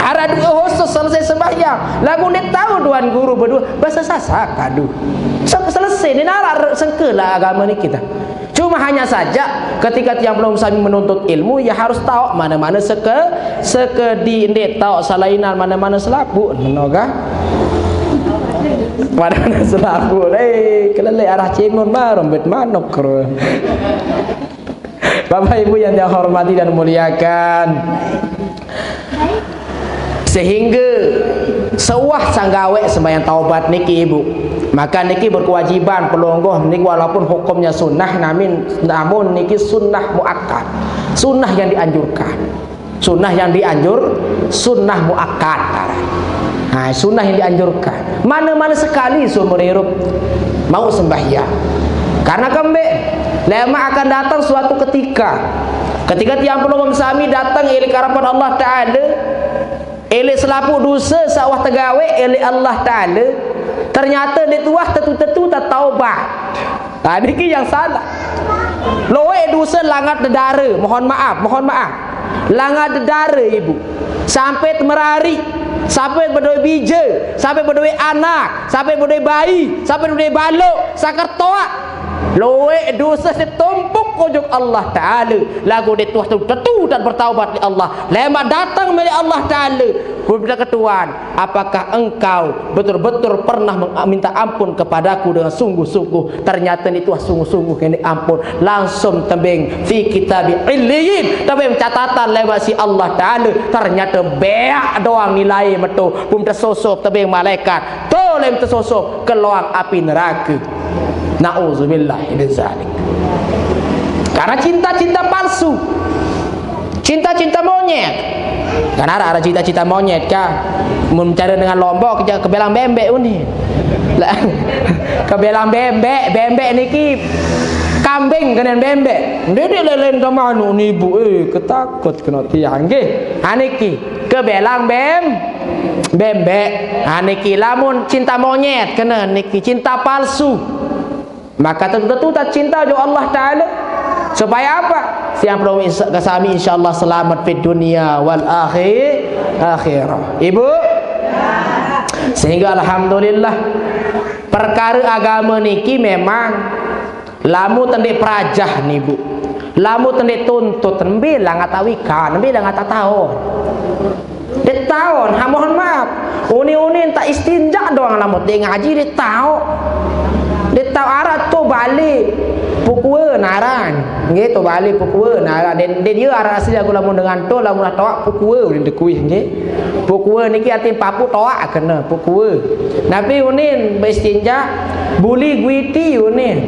S1: ada 2 khusus selesai sembahyang. Lagu dia tahu tuan guru berdua bahasa Sasak aduh. Selesai ni nalar sengkelah agama ni kita. Cuma hanya saja ketika yang belum sami menuntut ilmu ya harus tahu mana-mana sekedi ndet tahu salainan mana-mana selapu menoga. Mana-mana selapu kelele arah cimun barom bet manok kru. Bapak Ibu yang saya hormati dan muliakan, sehingga sewah sanggawe sembahyang taubat niki ibu, maka niki berkewajiban pelonggoh niki walaupun hukumnya sunnah namun niki sunnah muakkad, sunnah yang dianjurkan, sunnah muakkad. Sunnah yang dianjurkan mana-mana sekali seumur hidup mau sembahyang. Karena kembali lama akan datang suatu ketika tiang pelonggoh sami datang ila harapan Allah Ta'ala ele selapu dosa sawah tegawe ele Allah Ta'ala ternyata dia tuah tetu tak taubat. Niki yang salah. Loe dosa langat dedara, mohon maaf langat dedara ibu sampai merari, sampai berdua bija, sampai berdua anak, sampai berdua bayi, sampai berdua balok sakar toa. Loe dosa setumpuk ujuk Allah Ta'ala lagu dia tuah tu dan bertaubat di Allah lemak datang dari Allah Ta'ala berbeda ketuan, apakah engkau betul-betul pernah minta ampun kepadaku dengan sungguh-sungguh? Ternyata itu sungguh-sungguh ini ampun. Langsung tembing fi kitab illiyin, tembing catatan lewat si Allah Ta'ala. Ternyata beak doang nilai betul. Pun tersosok tembing malaikat. Tolem tersosok ke loang api neraka. Na'udzubillah min zalik. Karena cinta-cinta palsu, cinta-cinta monyet. Kan ada cita-cita monyet kan mencari dengan lombok ke belang bembek ini ke belang bembek niki kambing kena bembek dia lelen ke mana ni ibu ketakut kena tiang nggih niki ke belang bembek niki lamun cinta monyet kena niki cinta palsu maka tentu tak cinta jo Allah Ta'ala supaya apa? Siang perlu kesami insyaallah selamat di dunia wal akhirah. Ibu? Sehingga alhamdulillah perkara agama niki memang lamu tendik perajah nih Bu. Lamu tendik tuntut bilang ngatawikan, bilang ngata tahun. Dia tahun, mohon maaf. Uni tak istinja doang lamu dia ngaji dia tahu. Dia tahu arah tu balik pukul naran nggih to balik pukul naran dan dia arah asli aku lamun dengan to lamun toak pukul dia kuih nggih pukul niki arti papu toak kena pukul nabi unin beistinja buli guiti unin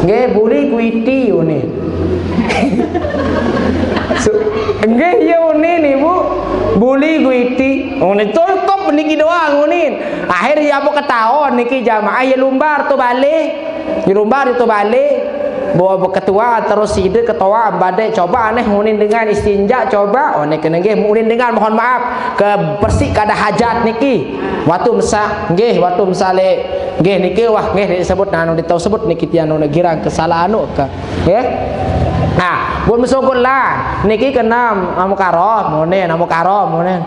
S1: nggih buli guiti unin nggih ya unin ibu buli guiti unin cukup niki doang unin akhirnya apa ketahuan niki jamaah ya lumbar to balik di lumbar itu balik bawa ketua terus ide ketua badai coba aneh munin dengan istinja coba nek kena nggih munin dengan mohon maaf ke bersih kada hajat niki waktu mesa nggih waktu misale nggih niki wah nggih disebut anu ditau sebut niki tianu girang kesalahan anu ka nggih nah pun mesukul lah niki kena amukarom munin amukarom munin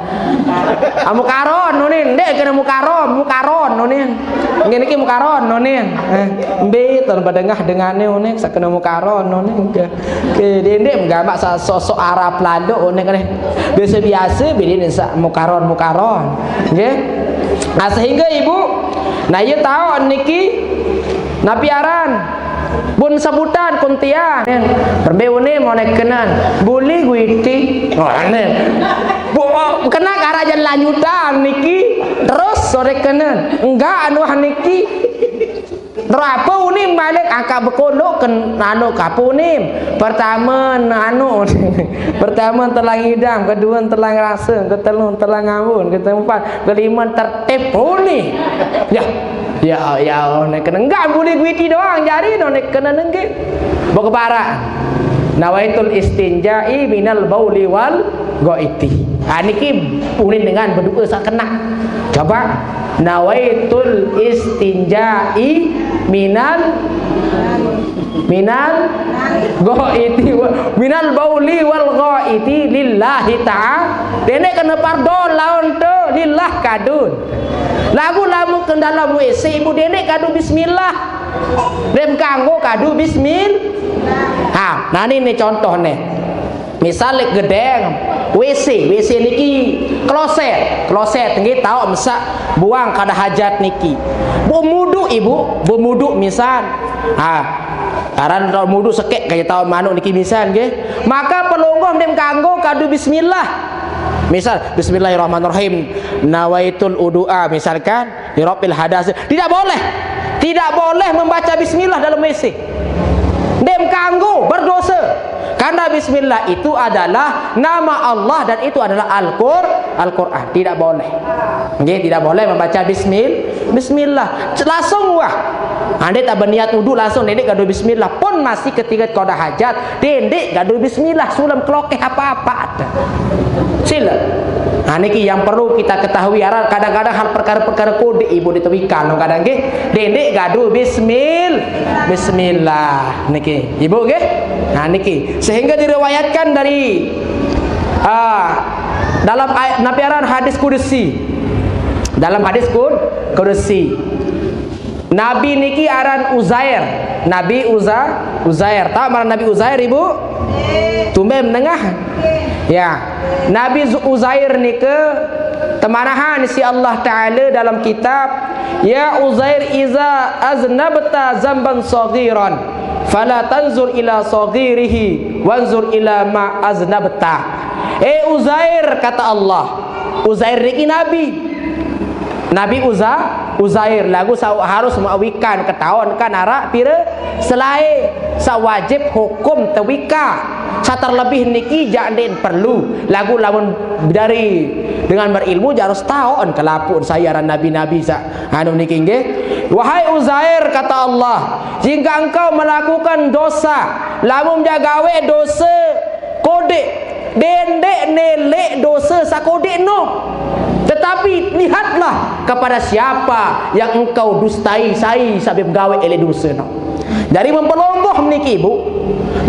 S1: amukaron nunin dek kena mukaron nunin nggih niki mukaron nunin mbe ton badengah dengane nunin sakena mukaron nunin ke dendek nggamak sosok Arab Lando nunin kan biasa-biasa bedine sak mukaron nggih nah sehingga ibu nah ieu tahu niki napiaran pun sebutan kuntian perbeune monek kenan buli guiti kena karajan lanjutan niki terus sore kenan enggak anu niki berapa unim balik angka berkodok ken anu kapunim pertama anu pertama telang hidang kedua telang rasa ketelun telang ngawun keempat kelima tertib nih ya nek kena enggak boleh guiti doang jari nek kena nengge bawa keparah nawaitul istinja'i minal bauli wal ghaiti niki unin dengan berdoa sak kena coba nawaitul istinja'i minal ghaiti minal bauli wal ghaiti lillahi ta'ala dene kena pardon lawan tu lillah kadun lagu lamu ke dalam WC ibu denek kadu bismillah dem kanggo kadu bismillah nah ini contoh nih misalnya gedeng WC niki kloset nggih tahu mesak buang kada hajat niki bumudu ibu bumudu misal aran mudu sekek kayak tahu manuk niki misal nggih maka pelonggom dem kanggo kadu bismillah misal bismillahirrahmanirrahim nawaitul udu'a misalkan dirabbil hadas tidak boleh membaca bismillah dalam WC dem kanggo berdosa karena bismillah itu adalah nama Allah dan itu adalah Al-Qur'an tidak boleh nggih tidak boleh membaca bismillah langsung wah ande tak berniat wudu langsung dendek gadu bismillah pun masih ketika kau dah hajat dendek gadu bismillah sulam kelokeh apa-apa sila nah niki yang perlu kita ketahui kadang-kadang hal perkara-perkara kode ibu ditewikan kadang nggih dendek gadu bismillah niki ibu nggih nah niki sehingga diriwayatkan dari dalam napiaran hadis kudusi dalam hadis kudusi Nabi niki aran Uzair Nabi Uzair. Tahu mana Nabi Uzair, Ibu? Tumben menengah. Ya, Nabi Uzair ni ke temanahan si Allah Ta'ala dalam kitab, ya Uzair iza aznabta zamban saghiran fala tanzur ila saghirihi wanzur ila ma aznabta. Uzair, kata Allah, Uzair ni Nabi Uzair lagu harus mengawikan ketahuan kan arak pira selai sawajib hukum tewika sa terlebih niki jangan perlu lagu lamun dari dengan berilmu harus tahu kelapun sayaran nabi-nabi sa anu niki nggih. Wahai Uzair, kata Allah, jika engkau melakukan dosa lamun jagawe dosa kode dendek nelek dosa sakode no, tetapi lihatlah kepada siapa yang engkau dustai sai sampai gawe ele dosa no. Dari mempelomboh meniki Ibu,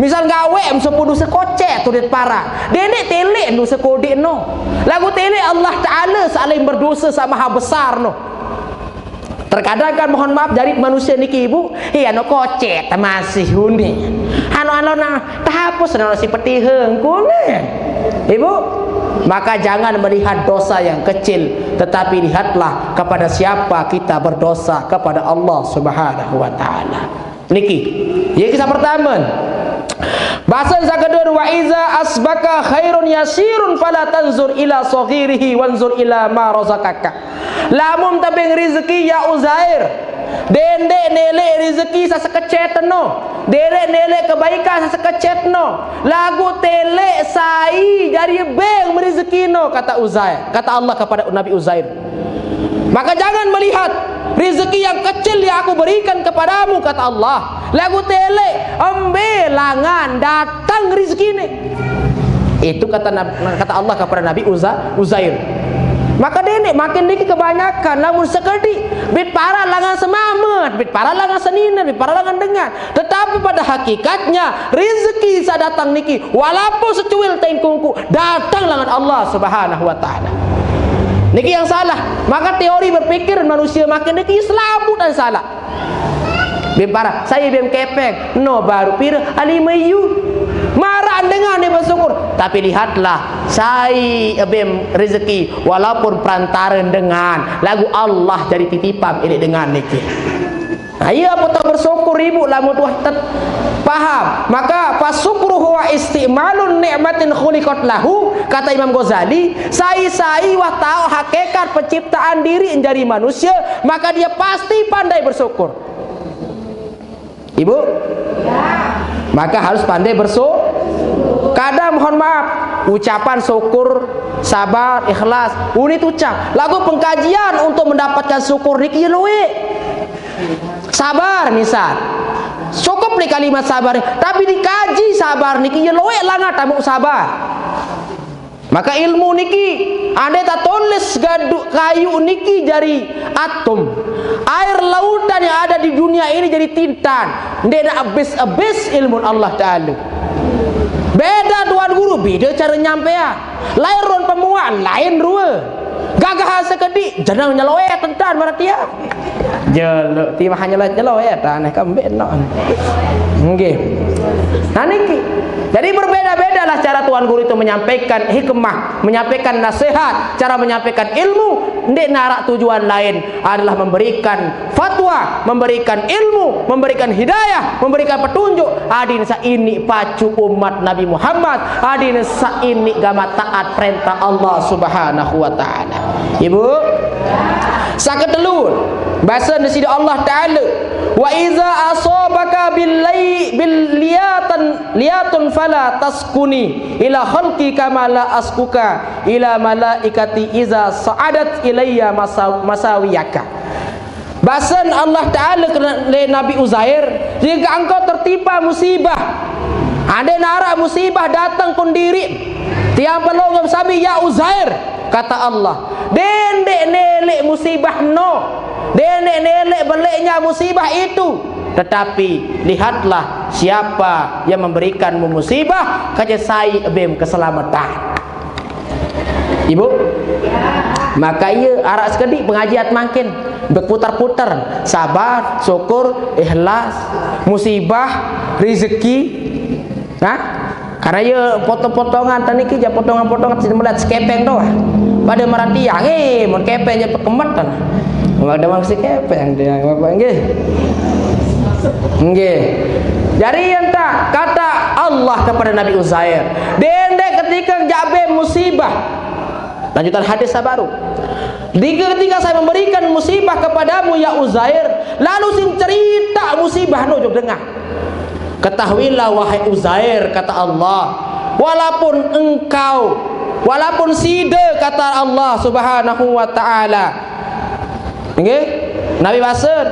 S1: misal gawe sepuluh dosa kocek tu dit parah dendek telek dosa kode no, lagu telek Allah Ta'ala saling berdosa sama maha besar no. Terkadang kan mohon maaf dari manusia niki Ibu, anu kocek masih huni anu nah tahapus anu si petiheng kunen Ibu. Maka jangan melihat dosa yang kecil, tetapi lihatlah kepada siapa kita berdosa, kepada Allah Subhanahu wa Ta'ala. Niki ya kisah pertama. Bahasa kedua, wa iza asbaka khairun yasirun fala tanzur ila saghirihi wanzur ila ma razaqaka. Lamun tabeng rezeki ya Uzair, dendek nelek rezeki sa sekecetno, dendek nelek kebaikan sa sekecetno, lagu telek sai dari beng rezekino, kata Uzair, kata Allah kepada Nabi Uzair. Maka jangan melihat rezeki yang kecil yang aku berikan kepadamu, kata Allah, lagu telek ambil langan datang rezeki ini. Itu kata Allah kepada Nabi Uzair. Maka dene makin dikit kebanyakan lamun sekedi bit para langan semamet, bit para langan senina, bit para langan dengar. Tetapi pada hakikatnya rezeki sa datang niki walaupun secuil tain kungku datang langan Allah Subhanahu wa Ta'ala. Niki yang salah. Maka teori berpikir manusia makin niki selamu dan salah. Bim para saya bim kepeng no baru pira alimayu marah dengan dia bersyukur, tapi lihatlah saya bim rezeki walaupun perantaran dengan lagu Allah jadi titipan ini dengan niki. Nah, iya apa tak bersyukur Ibu lamun tuh paham. Maka fasyukruhu wa istimalun ni'matin khuliqat lahu, kata Imam Ghazali, sai wah tahu hakikat penciptaan diri menjadi manusia, maka dia pasti pandai bersyukur. Ibu? Ya. Maka harus pandai bersyukur. Kadang mohon maaf, ucapan syukur, sabar, ikhlas, unit ucap. Lagu pengkajian untuk mendapatkan syukur niki luwe. Sabar misal. Cukup nih kalimat sabar, tapi dikaji sabar niki luwe langat tamu sabar. Maka ilmu niki anda tak tulis kayu niki dari atom, air lautan yang ada di dunia ini jadi tintan, tidak habis ilmu Allah Ta'ala. Beda tuan guru, beda cara nyampean. Lain ruang pemuan, lain rua. Gagah sekedi, jangan nyeloe tentan berarti ya. Jelek, tiba hanya nyeloe tanah kambing no. Nggih. Nah niki. Jadi berbeda-beda lah cara tuan guru itu menyampaikan hikmah, menyampaikan nasihat, cara menyampaikan ilmu. Ndek narak tujuan lain adalah memberikan fatwa, memberikan ilmu, memberikan hidayah, memberikan petunjuk. Adin sa ini pacu umat Nabi Muhammad, adin sa ini gama taat perintah Allah Subhanahu wa Ta'ala. Ibu, sakit telur bahasa di sini Allah Ta'ala, wa iza asabaka liyatun fala taskuni ila khalqi kama la askuka ila malaikati iza sa'adat ilayya masawiyaka. Bahasan Allah Ta'ala ke Nabi Uzair, jika engkau tertimpa musibah, ada narak musibah datang kondiri tiap pelongom sabi ya Uzair, kata Allah, dendek nelek musibah no, dendek nelek beleknya musibah itu, tetapi lihatlah siapa yang memberikanmu musibah, kaja sai bem keselamatan. Ibu, Maka ia arak sekedik pengajian makin berputar-putar, sabar, syukur, ikhlas, musibah, rezeki. Karena ia potong-potongan tadi ki, potongan-potongan tidak melihat sekepeng doa. Pada meratiang, mau kepeng je pekemet kan. Ada maksud kepeng dia apa nggih? Nggih. Jadi yang tak kata Allah kepada Nabi Uzair, dendek ketika jabe musibah. Lanjutan hadis baru. Ketika saya memberikan musibah kepadamu ya Uzair, lalu sing cerita musibah nujug dengar. Ketahuilah wahai Uzair, kata Allah, walaupun sida kata Allah Subhanahu wa taala. Nggih? Nabi Basir.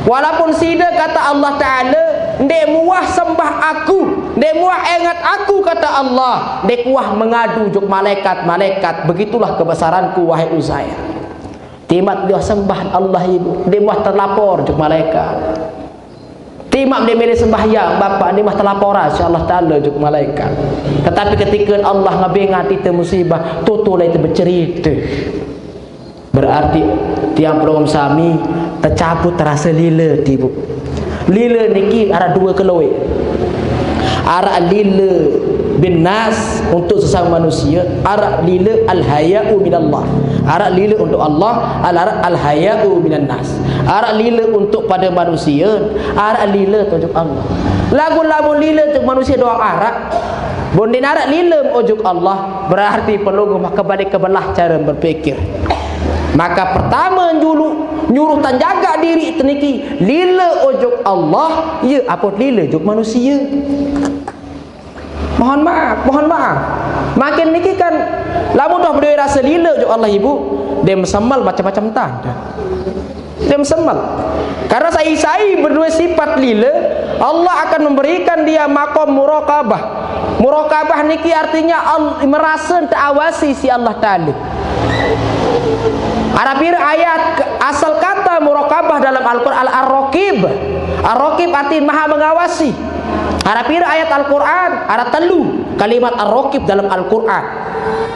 S1: Walaupun sida kata Allah taala, ndek muah sembah aku, ndek muah ingat aku kata Allah, ndek muah mengadu juk malaikat-malaikat. Begitulah kebesaranku wahai Uzair. Timat dia sembah Allah ibu, ndek muah terlapor juk malaikat. Timak dia milih sembahyang bapa ni mah terlapor insyaallah taala juk malaikat. Tetapi ketika Allah ngabengat itu musibah, tutulai itu bercerita. Berarti tiang program sami tercabut terasa lila tibu. Lila niki ada dua keloe. Ara lila bin nas untuk sesama manusia, ara lila al haya'u minallah. Ara lila untuk Allah, al haya'u minan nas. Ara lila untuk pada manusia, ara lila untuk Allah. Lagu-lagu lila untuk manusia doang ara. Bondin ara lila ujuk Allah, berarti perlu kembali ke belah cara berpikir. Maka pertama nyuruh tan jaga diri teniki lila ujuk Allah, ya apa lila ujuk manusia. Mohon maaf. Makin niki kan lamun dah berdua rasa lila ujuk Allah ibu, dia mesemal macam-macam tanda. Dia mesemal. Karena sai berdua sifat lila, Allah akan memberikan dia maqam muraqabah. Muraqabah niki artinya merasa terawasi si Allah Taala. Arabir ayat asal kata muraqabah dalam Al-Quran Ar-Raqib. Ar-Raqib artinya maha mengawasi. Arabir ayat Al-Quran ada telu kalimat Ar-Raqib dalam Al-Quran.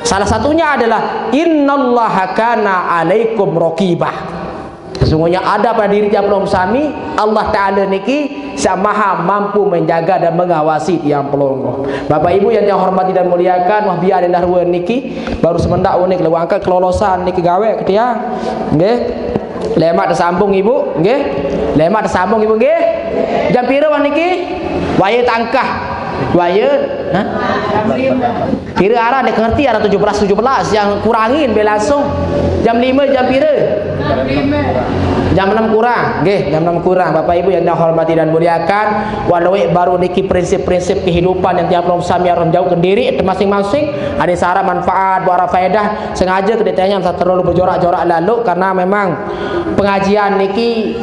S1: Salah satunya adalah innallaha kana alaikum raqibah. Sesungguhnya ada pada diri tiap sami Allah Ta'ala niki maha mampu menjaga dan mengawasi tiang pelongo. Bapak Ibu yang saya hormati dan muliakan, wah biar dah ruan niki baru semendak unik lewat angkat kelolosan niki gawe ketia. Nggih. Lemak tersambung Ibu, nggih. Lemak tersambung Ibu nggih. Jam pira wah niki? Waya tangkah. Waya, kira arah dia ngerti ada 17 yang kurangin be langsung. Jam 5 jam pira? Jam 6 kurang. Nggih, jam 6 kurang. Bapak Ibu yang dihormati dan muliakan, walau baru niki prinsip-prinsip kehidupan yang tiap sami orang jauh ke diri masing-masing, ada sara manfaat, buara faedah, sengaja kedetanya terlalu berjorak-jorak lalu karena memang pengajian niki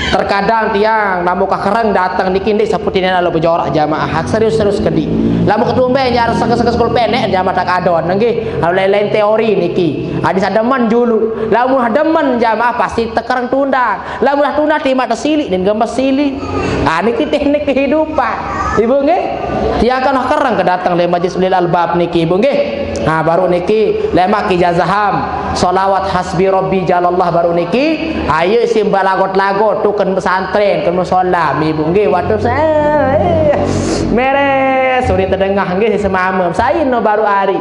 S1: terkadang tiang namu kakereng datang niki ndik seperti ini lalu berjorak jamaah serius kedi. Lamu ketumbe nyar sekes-sekes kul pendek jamaah tak adon nggih. Lain-lain teori niki. Ada sademan dulu. Lamu hademan jamaah pasti tekereng tunda. Lamu dah tunda timak tersilik dan gambar silik. Niki teknik kehidupan. Ibu nggih. Tiang kan kereng kedatang le majlis ulil albab niki Ibu nggih. Baru niki lemak ijazaham solawat hasbi rabbi jalallah baru niki ayo sim balagot-lagot tuken pesantren ken musala Ibu nggih waktu saya mere suri terdengah nggih semamam saya no baru hari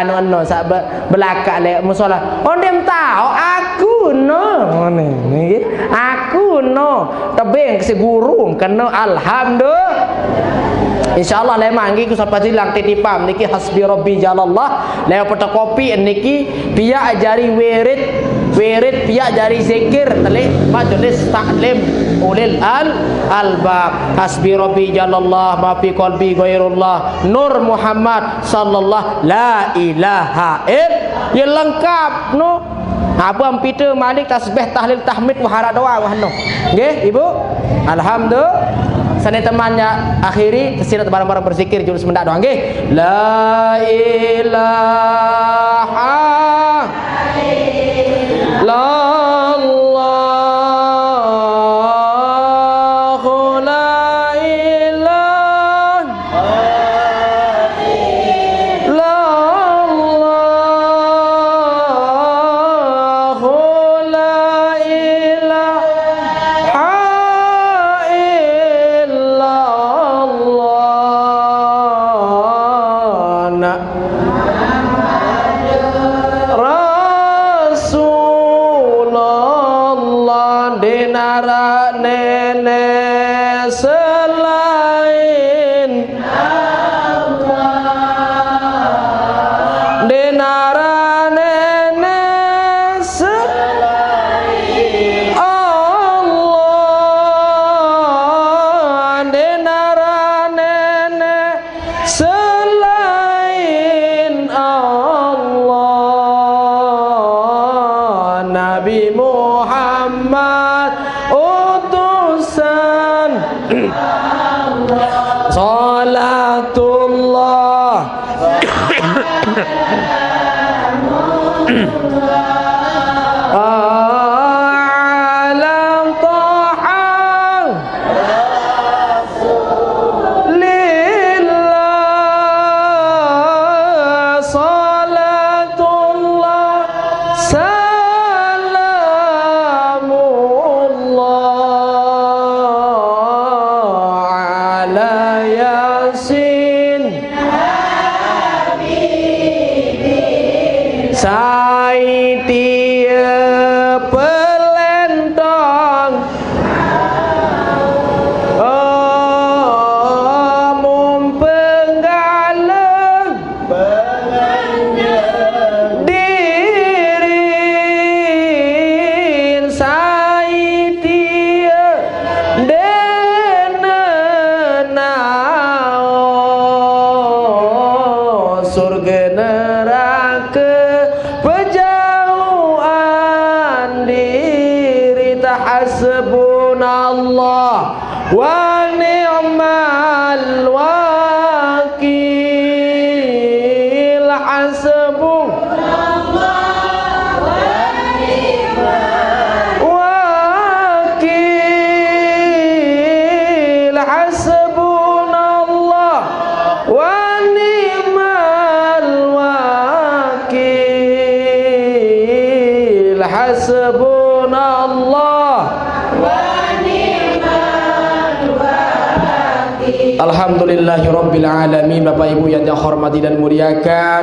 S1: no sak belakang le musala ondem tahu aku no nggih aku no tebeng si guru kena alhamdulillah. InsyaAllah lemah niki ku sampai hilang titipam niki hasbi rabbi jalallah lewat fotokopi niki pia ajari wirid pia ajari zikir telik majlis taklim ulil albab hasbi rabbi jalallah ma fi qalbi ghairullah nur Muhammad sallallahu la ilaha ya lengkap no apa ampita malik tasbih tahlil tahmid wahara doa wahno nggih Ibu alhamdulillah. Sana temannya akhiri tersirat barang-barang berzikir jurus mendak doang nggih. La ilaha illallah la ilaha illallah nara nenek selain Allah, di nara nenek selain Allah, di nara nenek selain Allah, Nabi Muhammad utusan salatullah ala taha lillah salatullah salamullah ala yasin sai tia pelentong mum penggalang dirin sai tia denenao surga neraka pejauhan diri tahasbunallah wa ni'mal wakil hasbunallah wa ni'mal wakil hasbunallah wa ni'mal wakil hasbunallah wa ni'mal wakil. Alhamdulillahirabbil alamin. Bapak Ibu yang dihormati dan muliakan,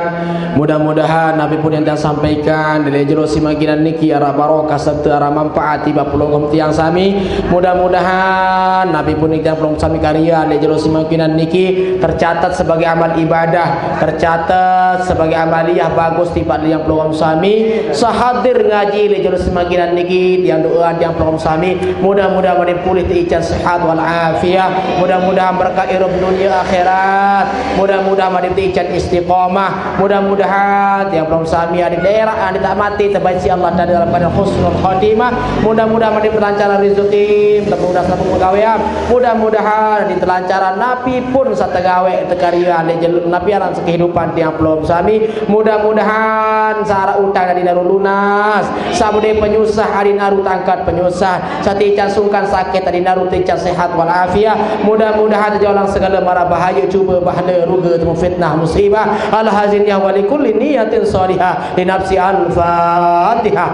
S1: mudah-mudahan Nabi pun yang sampaikan dari jero simaginan niki arah barokah serta arah manfaat tiba pulung tiang sami. Mudah-mudahan Nabi pun yang pulung sami karya dari jero simaginan niki tercatat sebagai amal ibadah, tercatat sebagai amaliyah bagus tiba yang pulung sami sahadir ngaji dari jero simaginan niki tiang doa tiang pulung sami. Mudah-mudahan pulih diican sehat wal afiah, mudah-mudahan berkah hidup dunia akhirat, mudah-mudahan diican istiqomah, mudah-mudahan yang belum sami di daerah yang tidak mati terbaik si Allah dan dalam keadaan husnul khotimah, mudah-mudahan ditelancaran rezeki, mudah-mudahan satu pegawaian, mudah-mudahan ditelancaran napi pun sategawe tekarian di jalur napi aran kehidupan yang belum sami, mudah-mudahan sara utang dari naru lunas, sabude penyusah hari naru tangkat penyusah, satican sungkan sakit tadi naru tican sehat wal afiah, mudah-mudahan terjauh segala mara bahaya cuba bahaya ruga temu fitnah musibah al haziniyah wa likulli niyatin salihah li nafsi al-fatihah.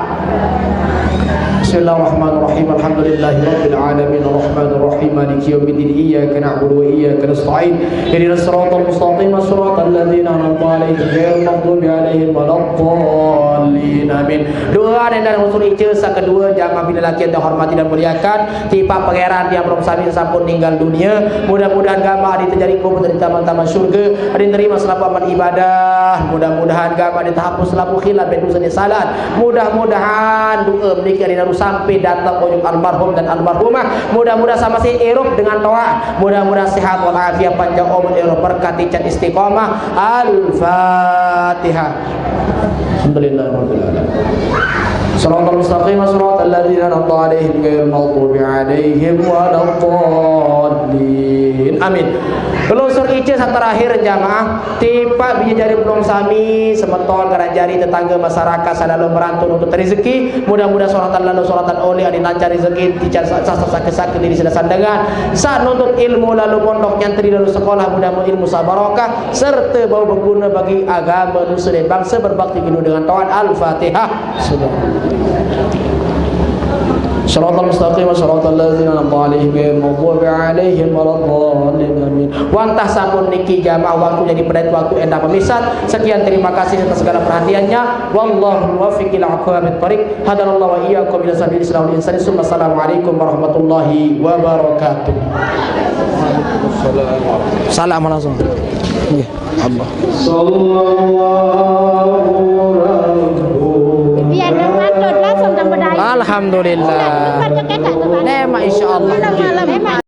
S1: Bismillahirrahmanirrahim. Alhamdulillahirabbil alamin arrahmanir rahim maliki yaumiddin iyyaka na'budu wa iyyaka nasta'in ihdinas siratal mustaqim siratal ladzina an'amta 'alaihim ghairil maghdubi 'alaihim waladdallin. Amin. Doa dan usul ijazah kedua jamaah bila laki yang dihormati dan muliakan, tipa pangeran yang belum sami sampun meninggal dunia, mudah-mudahan gama adi terjadi kubur dari taman-taman syurga, adi terima selaku amal ibadah, mudah-mudahan gama adi terhapus selaku khilaf dan dosa salat, mudah-mudahan doa menikah dari sampai datang ujung almarhum dan almarhumah, mudah-mudahan sama si erup dengan taat, mudah-mudahan sehat walafiat panjang umur erup berkat dan istiqomah. Al-Fatihah. Alhamdulillahirabbil alamin. Shiratal mustaqim shiratal ladzina an'amta 'alaihim ghairil maghdubi 'alaihim waladdallin. Amin. Pelusur ijazah terakhir jamaah tipa bija jari belum sami semeton karena jari tetangga masyarakat selalu merantau untuk rezeki, mudah-mudahan sholatan lalu sholatan oli adi lancar rezeki dicar sasa sakit-sakit diri sudah sandangan saat nuntut ilmu lalu pondok nyantri lalu sekolah, mudah-mudahan ilmu sabarokah serta bau berguna bagi agama nusa dan bangsa, berbakti penuh dengan taat. Al-Fatihah. Sudah. Shiratal mustaqim shiratal ladzina an'amta 'alaihim ghairil maghdubi 'alaihim waladdallin amin. Wantah sampun niki jamaah waktu jadi pada waktu endah pemisah. Sekian terima kasih atas segala perhatiannya. Wallahu muwaffiq ila aqwamit thoriq. Hadanallahu wa iyyakum ila sabilil islami insani. Assalamualaikum warahmatullahi wabarakatuh. Salam langsung. Nggih. Allah. Alhamdulillah. Nema insyaallah.